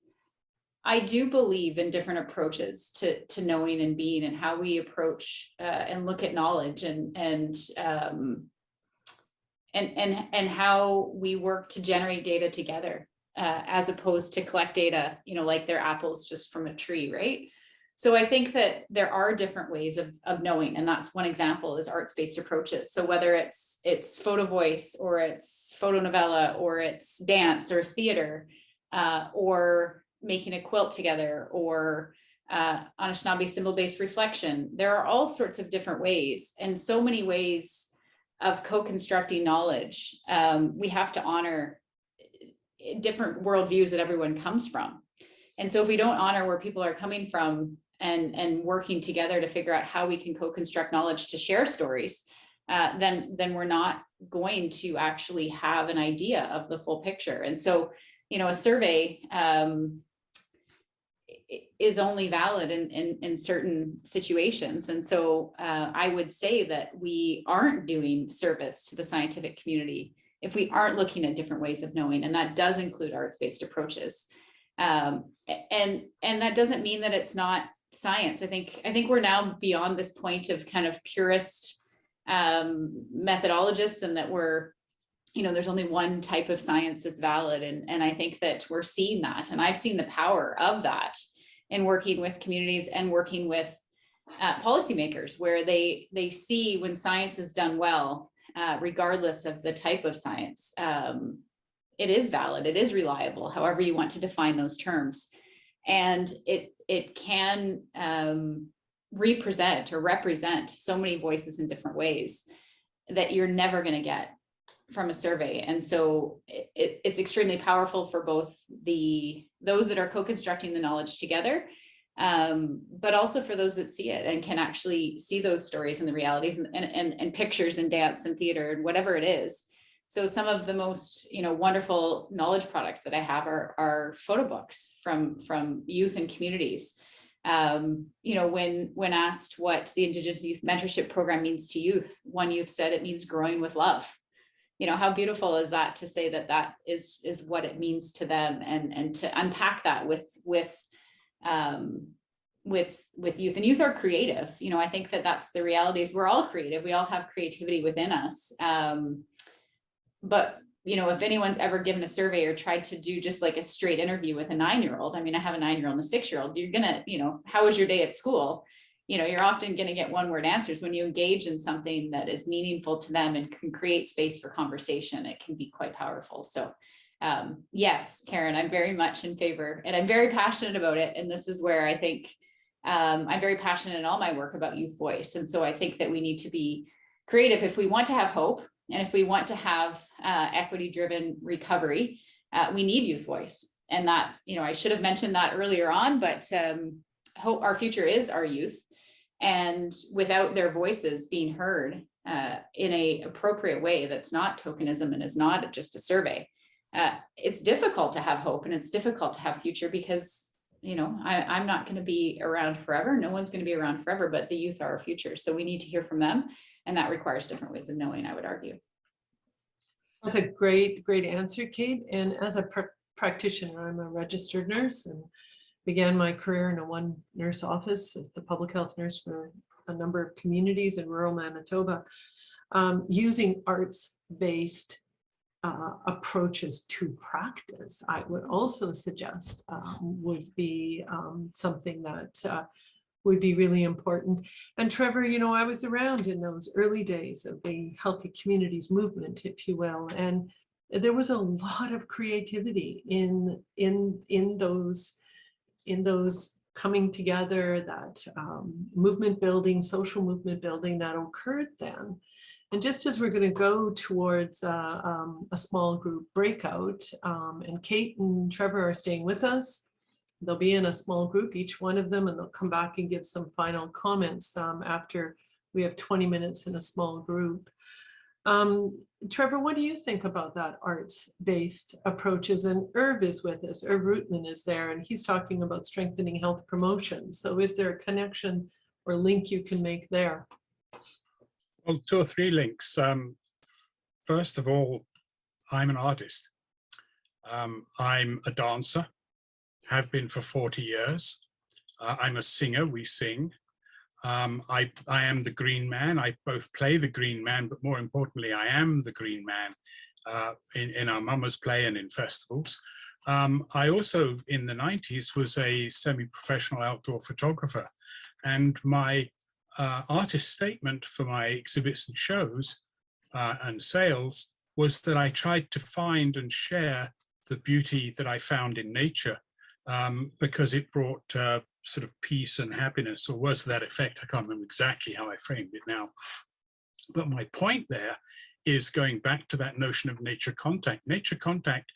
I do believe in different approaches to knowing and being, and how we approach and look at knowledge, and how we work to generate data together, as opposed to collect data, like they're apples just from a tree, right? So I think that there are different ways of knowing, and that's one example is arts-based approaches. So whether it's photo voice, or it's photo novella, or it's dance or theater, or making a quilt together, or Anishinaabe symbol-based reflection. There are all sorts of different ways, and so many ways of co-constructing knowledge. We have to honor different worldviews that everyone comes from. And so if we don't honor where people are coming from and working together to figure out how we can co-construct knowledge to share stories, then we're not going to actually have an idea of the full picture. And so, a survey is only valid in certain situations. And so I would say that we aren't doing service to the scientific community if we aren't looking at different ways of knowing, and that does include arts-based approaches. And that doesn't mean that it's not science. I think we're now beyond this point of kind of purist methodologists, and that there's only one type of science that's valid. And I think that we're seeing that, and I've seen the power of that in working with communities and working with policymakers, where they see when science is done well, regardless of the type of science, it is valid, it is reliable, however you want to define those terms. And it can represent so many voices in different ways that you're never going to get from a survey. And so it's extremely powerful for both those that are co-constructing the knowledge together, but also for those that see it and can actually see those stories and the realities and pictures and dance and theater and whatever it is. So some of the most wonderful knowledge products that I have are photo books from youth and communities. You know, when asked what the Indigenous Youth Mentorship Program means to youth, one youth said it means growing with love. You know, how beautiful is that to say that that is what it means to them, and to unpack that with youth. And youth are creative. You know, I think that that's the reality, is we're all creative. We all have creativity within us. But, you know, if anyone's ever given a survey or tried to do just like a straight interview with a 9-year-old, I mean, I have a 9-year-old and a 6-year-old, you're gonna, you know, how was your day at school? You know, you're often going to get one-word answers. When you engage in something that is meaningful to them and can create space for conversation, it can be quite powerful. So yes, Karen, I'm very much in favor, and I'm very passionate about it. And this is where I think I'm very passionate in all my work about youth voice. And so I think that we need to be creative if we want to have hope, and if we want to have equity-driven recovery, we need youth voice. And that, you know, I should have mentioned that earlier on, but hope, our future is our youth. And without their voices being heard in an appropriate way, that's not tokenism and is not just a survey, it's difficult to have hope, and it's difficult to have future, because, you know, I'm not going to be around forever. No one's going to be around forever, but the youth are our future. So we need to hear from them. And that requires different ways of knowing, I would argue. That's a great answer, Kate. And as a practitioner, I'm a registered nurse and began my career in a one nurse office as the public health nurse for a number of communities in rural Manitoba, using arts-based approaches to practice, I would also suggest would be something that would be really important. And Trevor, you know, I was around in those early days of the Healthy Communities movement, if you will, and there was a lot of creativity in those coming together, that movement building, social movement building that occurred then. And just as we're going to go towards a small group breakout, and Kate and Trevor are staying with us, they'll be in a small group, each one of them, and they'll come back and give some final comments after we have 20 minutes in a small group. Trevor, what do you think about that arts-based approaches? And Irv is with us, Irv Rootman is there, and he's talking about strengthening health promotion. So is there a connection or link you can make there? Well, 2 or 3 links. First of all, I'm an artist. I'm a dancer, have been for 40 years. I'm a singer, we sing. I am the Green Man. I both play the Green Man, but more importantly, I am the Green Man in our Mama's play and in festivals. I also, in the 90s, was a semi-professional outdoor photographer. And my artist statement for my exhibits and shows and sales was that I tried to find and share the beauty that I found in nature, because it brought sort of peace and happiness, or was to that effect. I can't remember exactly how I framed it now. But my point there is going back to that notion of nature contact. Nature contact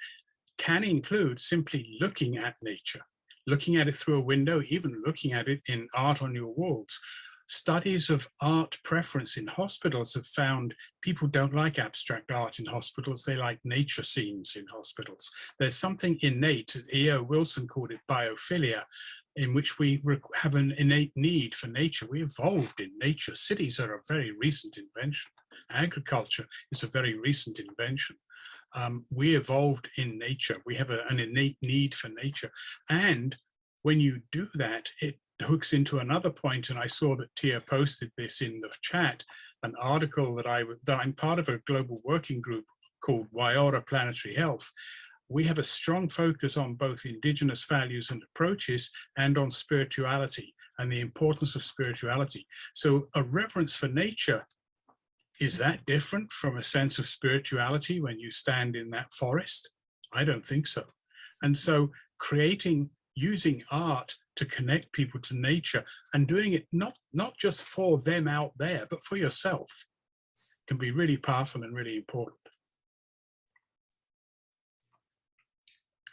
can include simply looking at nature, looking at it through a window, even looking at it in art on your walls. Studies of art preference in hospitals have found people don't like abstract art in hospitals, they like nature scenes in hospitals. There's something innate, E.O. Wilson called it biophilia, in which we have an innate need for nature. We evolved in nature. Cities are a very recent invention. Agriculture is a very recent invention. We evolved in nature. We have an innate need for nature. And when you do that, it hooks into another point, and I saw that Tia posted this in the chat, an article that I'm part of a global working group called Waiora Planetary Health. We have a strong focus on both Indigenous values and approaches and on spirituality and the importance of spirituality. So a reverence for nature, is that different from a sense of spirituality when you stand in that forest? I don't think so. And so using art to connect people to nature and doing it not just for them out there, but for yourself, can be really powerful and really important.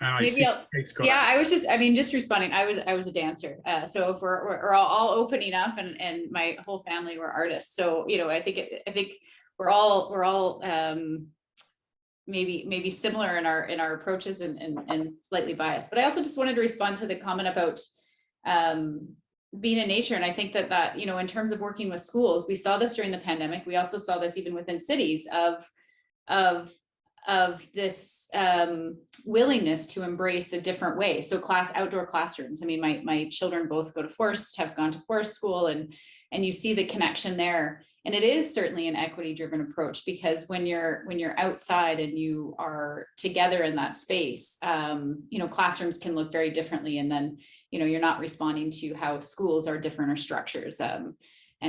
I was just responding. I was a dancer. So if we're all opening up, and my whole family were artists. So, you know, I think we're all maybe similar in our approaches and slightly biased. But I also just wanted to respond to the comment about being in nature. And I think that, you know, in terms of working with schools, we saw this during the pandemic. We also saw this even within cities of this willingness to embrace a different way. So outdoor classrooms. I mean, my children both have gone to Forest School, and you see the connection there. And it is certainly an equity-driven approach, because when you're outside and you are together in that space, you know, classrooms can look very differently. And then, you know, you're not responding to how schools are different or structures, and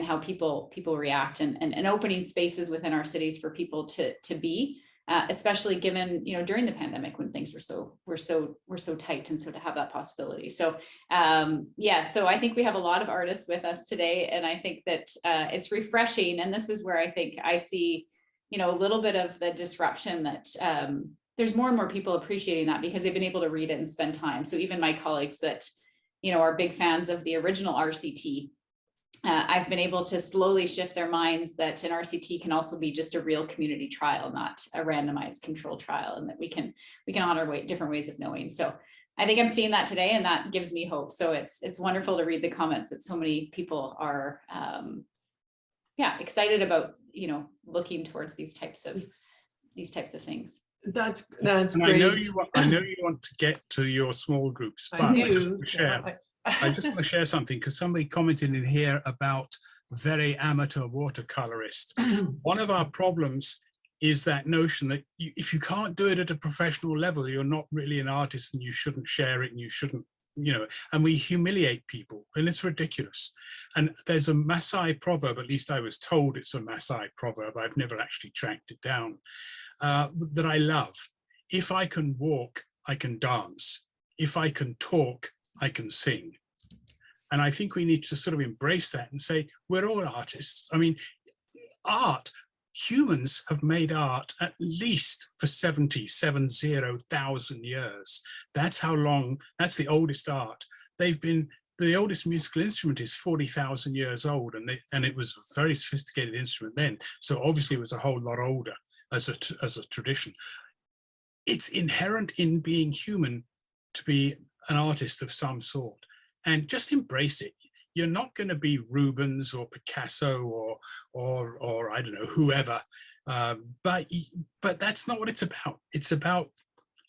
how people react, and opening spaces within our cities for people to be. Especially given, you know, during the pandemic when things were so tight, and so to have that possibility. So yeah, so I think we have a lot of artists with us today, and I think that it's refreshing. And this is where I think I see, you know, a little bit of the disruption, that there's more and more people appreciating that, because they've been able to read it and spend time. So even my colleagues that, you know, are big fans of the original RCT, I've been able to slowly shift their minds that an RCT can also be just a real community trial, not a randomized control trial, and that we can honor different ways of knowing. So I think I'm seeing that today, and that gives me hope. So it's wonderful to read the comments that so many people are excited about, you know, looking towards these types of things. That's and great. I know you want to get to your small groups, but I do. I just want to share something, because somebody commented in here about very amateur watercolorist. One of our problems is that notion that if you can't do it at a professional level, you're not really an artist, and you shouldn't share it, and you shouldn't, you know, and we humiliate people, and it's ridiculous. And there's a Maasai proverb, at least I was told it's a Maasai proverb, I've never actually tracked it down, that I love. If I can walk, I can dance. If I can talk, I can sing. And I think we need to sort of embrace that and say, we're all artists. I mean, humans have made art at least for 70,000 years. That's how long, that's the oldest art. The oldest musical instrument is 40,000 years old, and it was a very sophisticated instrument then. So obviously it was a whole lot older as a tradition. It's inherent in being human to be an artist of some sort, and just embrace it. You're not going to be Rubens or Picasso or I don't know, whoever, but that's not what it's about. It's about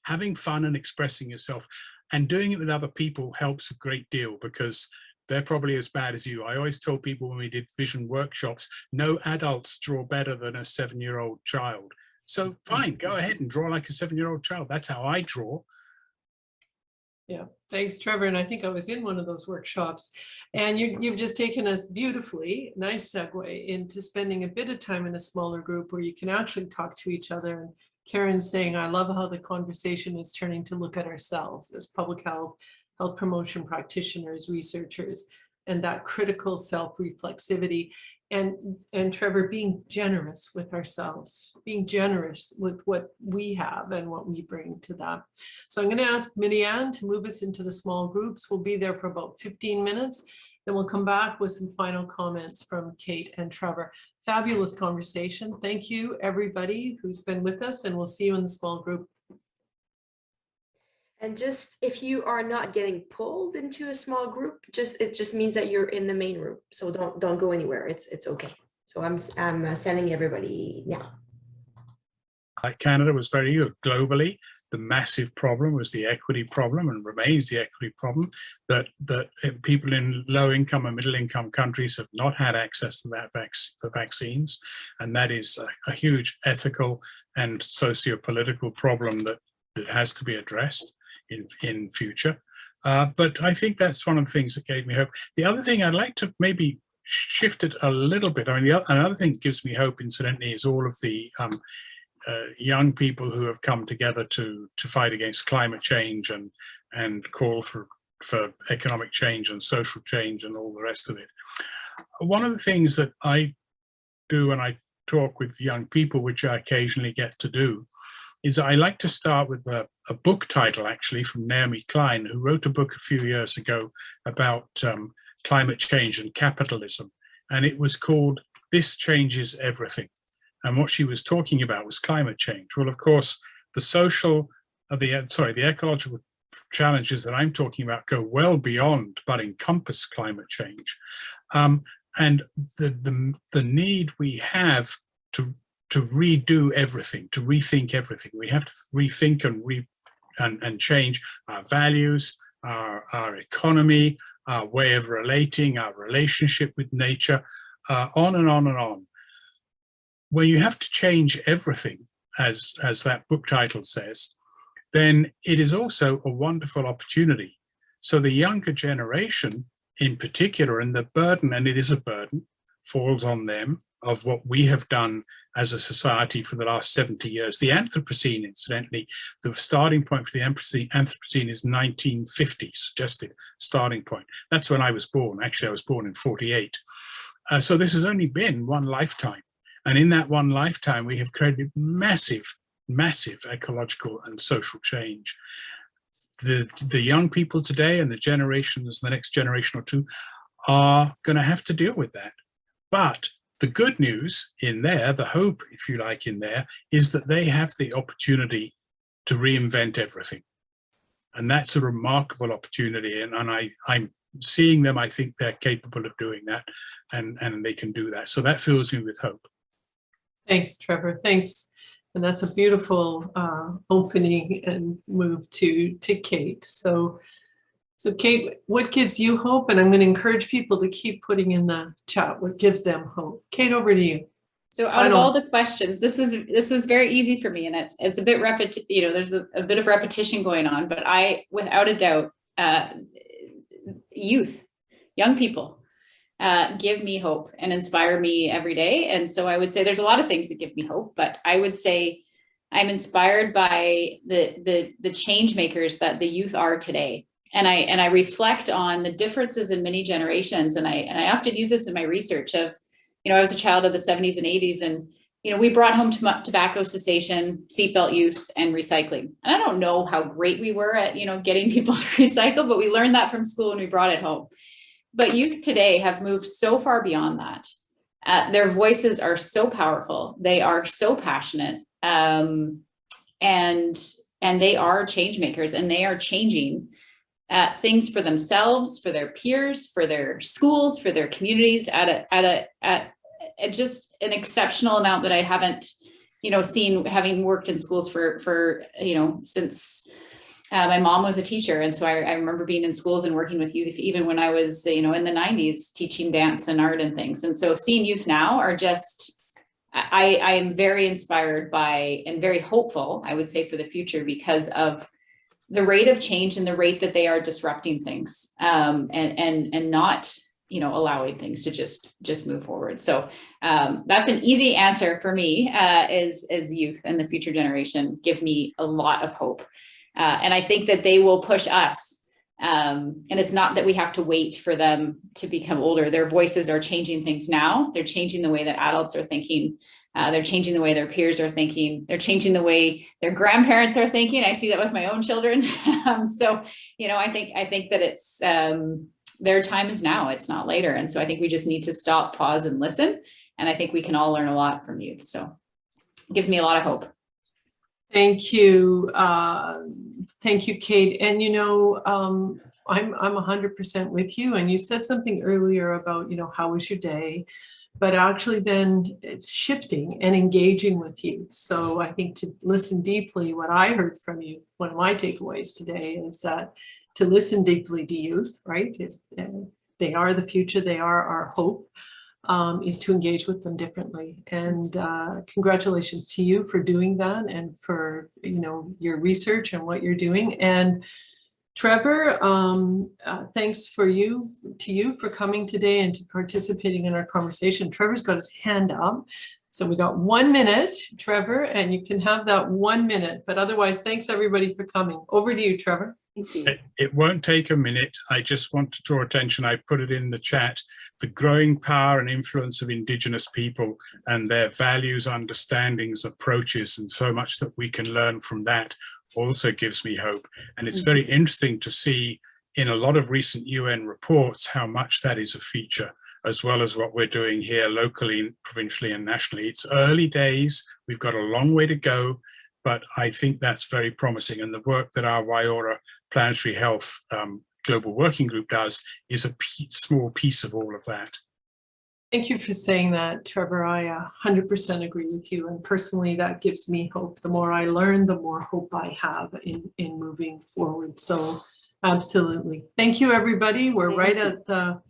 having fun and expressing yourself, and doing it with other people helps a great deal, because they're probably as bad as you. I always told people when we did vision workshops, no adults draw better than a 7-year-old child. So fine, go ahead and draw like a 7-year-old child. That's how I draw. Yeah, thanks, Trevor. And I think I was in one of those workshops, and you've just taken us beautifully, nice segue into spending a bit of time in a smaller group where you can actually talk to each other. And Karen's saying, I love how the conversation is turning to look at ourselves as public health promotion practitioners, researchers, and that critical self-reflexivity. And Trevor, being generous with ourselves, being generous with what we have and what we bring to that. So I'm going to ask Mini-Ann to move us into the small groups. We'll be there for about 15 minutes. Then we'll come back with some final comments from Kate and Trevor. Fabulous conversation. Thank you, everybody who's been with us, and we'll see you in the small group. And just if you are not getting pulled into a small group, it just means that you're in the main room. So don't go anywhere. It's okay. So I'm sending everybody now. Canada was very good. Globally, the massive problem was the equity problem, and remains the equity problem, that people in low income and middle income countries have not had access to the vaccines, and that is a huge ethical and socio-political problem that has to be addressed in future. But I think that's one of the things that gave me hope. The other thing I'd like to maybe shift it a little bit. I mean, another thing that gives me hope, incidentally, is all of the young people who have come together to fight against climate change and call for economic change and social change and all the rest of it. One of the things that I do when I talk with young people, which I occasionally get to do, is I like to start with a book title, actually, from Naomi Klein, who wrote a book a few years ago about climate change and capitalism. And it was called This Changes Everything. And what she was talking about was climate change. Well, of course, the ecological challenges that I'm talking about go well beyond but encompass climate change. And the need we have to redo everything, to rethink everything. We have to rethink and change our values, our economy, our way of relating, our relationship with nature, on and on and on. When you have to change everything, as that book title says, then it is also a wonderful opportunity. So the younger generation in particular, and the burden, and it is a burden, falls on them of what we have done as a society for the last 70 years. The Anthropocene, incidentally, the starting point for the Anthropocene is 1950, suggested starting point. That's when I was born. Actually, I was born in 48. So this has only been one lifetime. And in that one lifetime, we have created massive, massive ecological and social change. The young people today and the generations, the next generation or two, are going to have to deal with that. But the good news in there, the hope, if you like, in there, is that they have the opportunity to reinvent everything. And that's a remarkable opportunity. And I'm seeing them, I think they're capable of doing that, and they can do that. So that fills me with hope. Thanks, Trevor. Thanks. And that's a beautiful opening and move to Kate. So Kate, what gives you hope? And I'm going to encourage people to keep putting in the chat what gives them hope. Kate, over to you. So out of all the questions, this was very easy for me, and it's a bit there's a bit of repetition going on, but without a doubt, young people give me hope and inspire me every day. And so I would say there's a lot of things that give me hope, but I would say I'm inspired by the change makers that the youth are today. And I reflect on the differences in many generations. And I often use this in my research of, I was a child of the 70s and 80s, and, we brought home tobacco cessation, seatbelt use, and recycling. And I don't know how great we were at, getting people to recycle, but we learned that from school and we brought it home. But youth today have moved so far beyond that. Their voices are so powerful. They are so passionate, and they are change makers, and they are changing things for themselves, for their peers, for their schools, for their communities at just an exceptional amount that I haven't, seen, having worked in schools for since my mom was a teacher. And so I remember being in schools and working with youth, even when I was, in the 90s, teaching dance and art and things. And so seeing youth now are just, I am very inspired by and very hopeful, I would say, for the future, because of the rate of change and the rate that they are disrupting things, and not, allowing things to just move forward. So that's an easy answer for me, as youth and the future generation give me a lot of hope. And I think that they will push us. And it's not that we have to wait for them to become older. Their voices are changing things now. They're changing the way that adults are thinking. They're changing the way their peers are thinking. They're changing the way their grandparents are thinking. I see that with my own children. So, I think that it's their time is now. It's not later. And so I think we just need to stop, pause, and listen. And I think we can all learn a lot from youth. So it gives me a lot of hope. Thank you. Thank you, Kate. And, I'm 100% with you. And you said something earlier about, how was your day? But actually then it's shifting and engaging with youth. So I think to listen deeply, what I heard from you, one of my takeaways today is that to listen deeply to youth, right? They are the future, they are our hope, is to engage with them differently. And congratulations to you for doing that, and for, your research and what you're doing. And Trevor, thanks to you for coming today and to participating in our conversation. Trevor's got his hand up. So we got 1 minute, Trevor, and you can have that 1 minute. But otherwise, thanks everybody for coming. Over to you, Trevor. Thank you. It won't take a minute. I just want to draw attention. I put it in the chat. The growing power and influence of Indigenous people and their values, understandings, approaches, and so much that we can learn from that also gives me hope. And it's very interesting to see in a lot of recent UN reports how much that is a feature, as well as what we're doing here locally, provincially, and nationally. It's early days. We've got a long way to go, but I think that's very promising. And the work that our Waiora Planetary Health Global Working Group does is a small piece of all of that. Thank you for saying that, Trevor. I 100% agree with you. And personally, that gives me hope. The more I learn, the more hope I have in moving forward. So absolutely. Thank you, everybody. We're right at the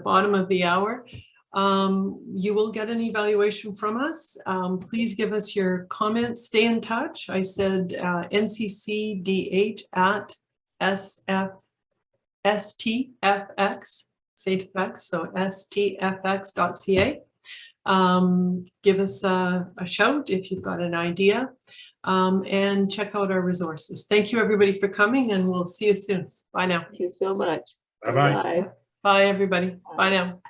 bottom of the hour. You will get an evaluation from us. Please give us your comments. Stay in touch. I said NCCDH at STFX. STFX, so stfx.ca. Give us a shout if you've got an idea, and check out our resources. Thank you, everybody, for coming, and we'll see you soon. Bye now. Thank you so much. Bye-bye. Bye. Bye, everybody. Bye now.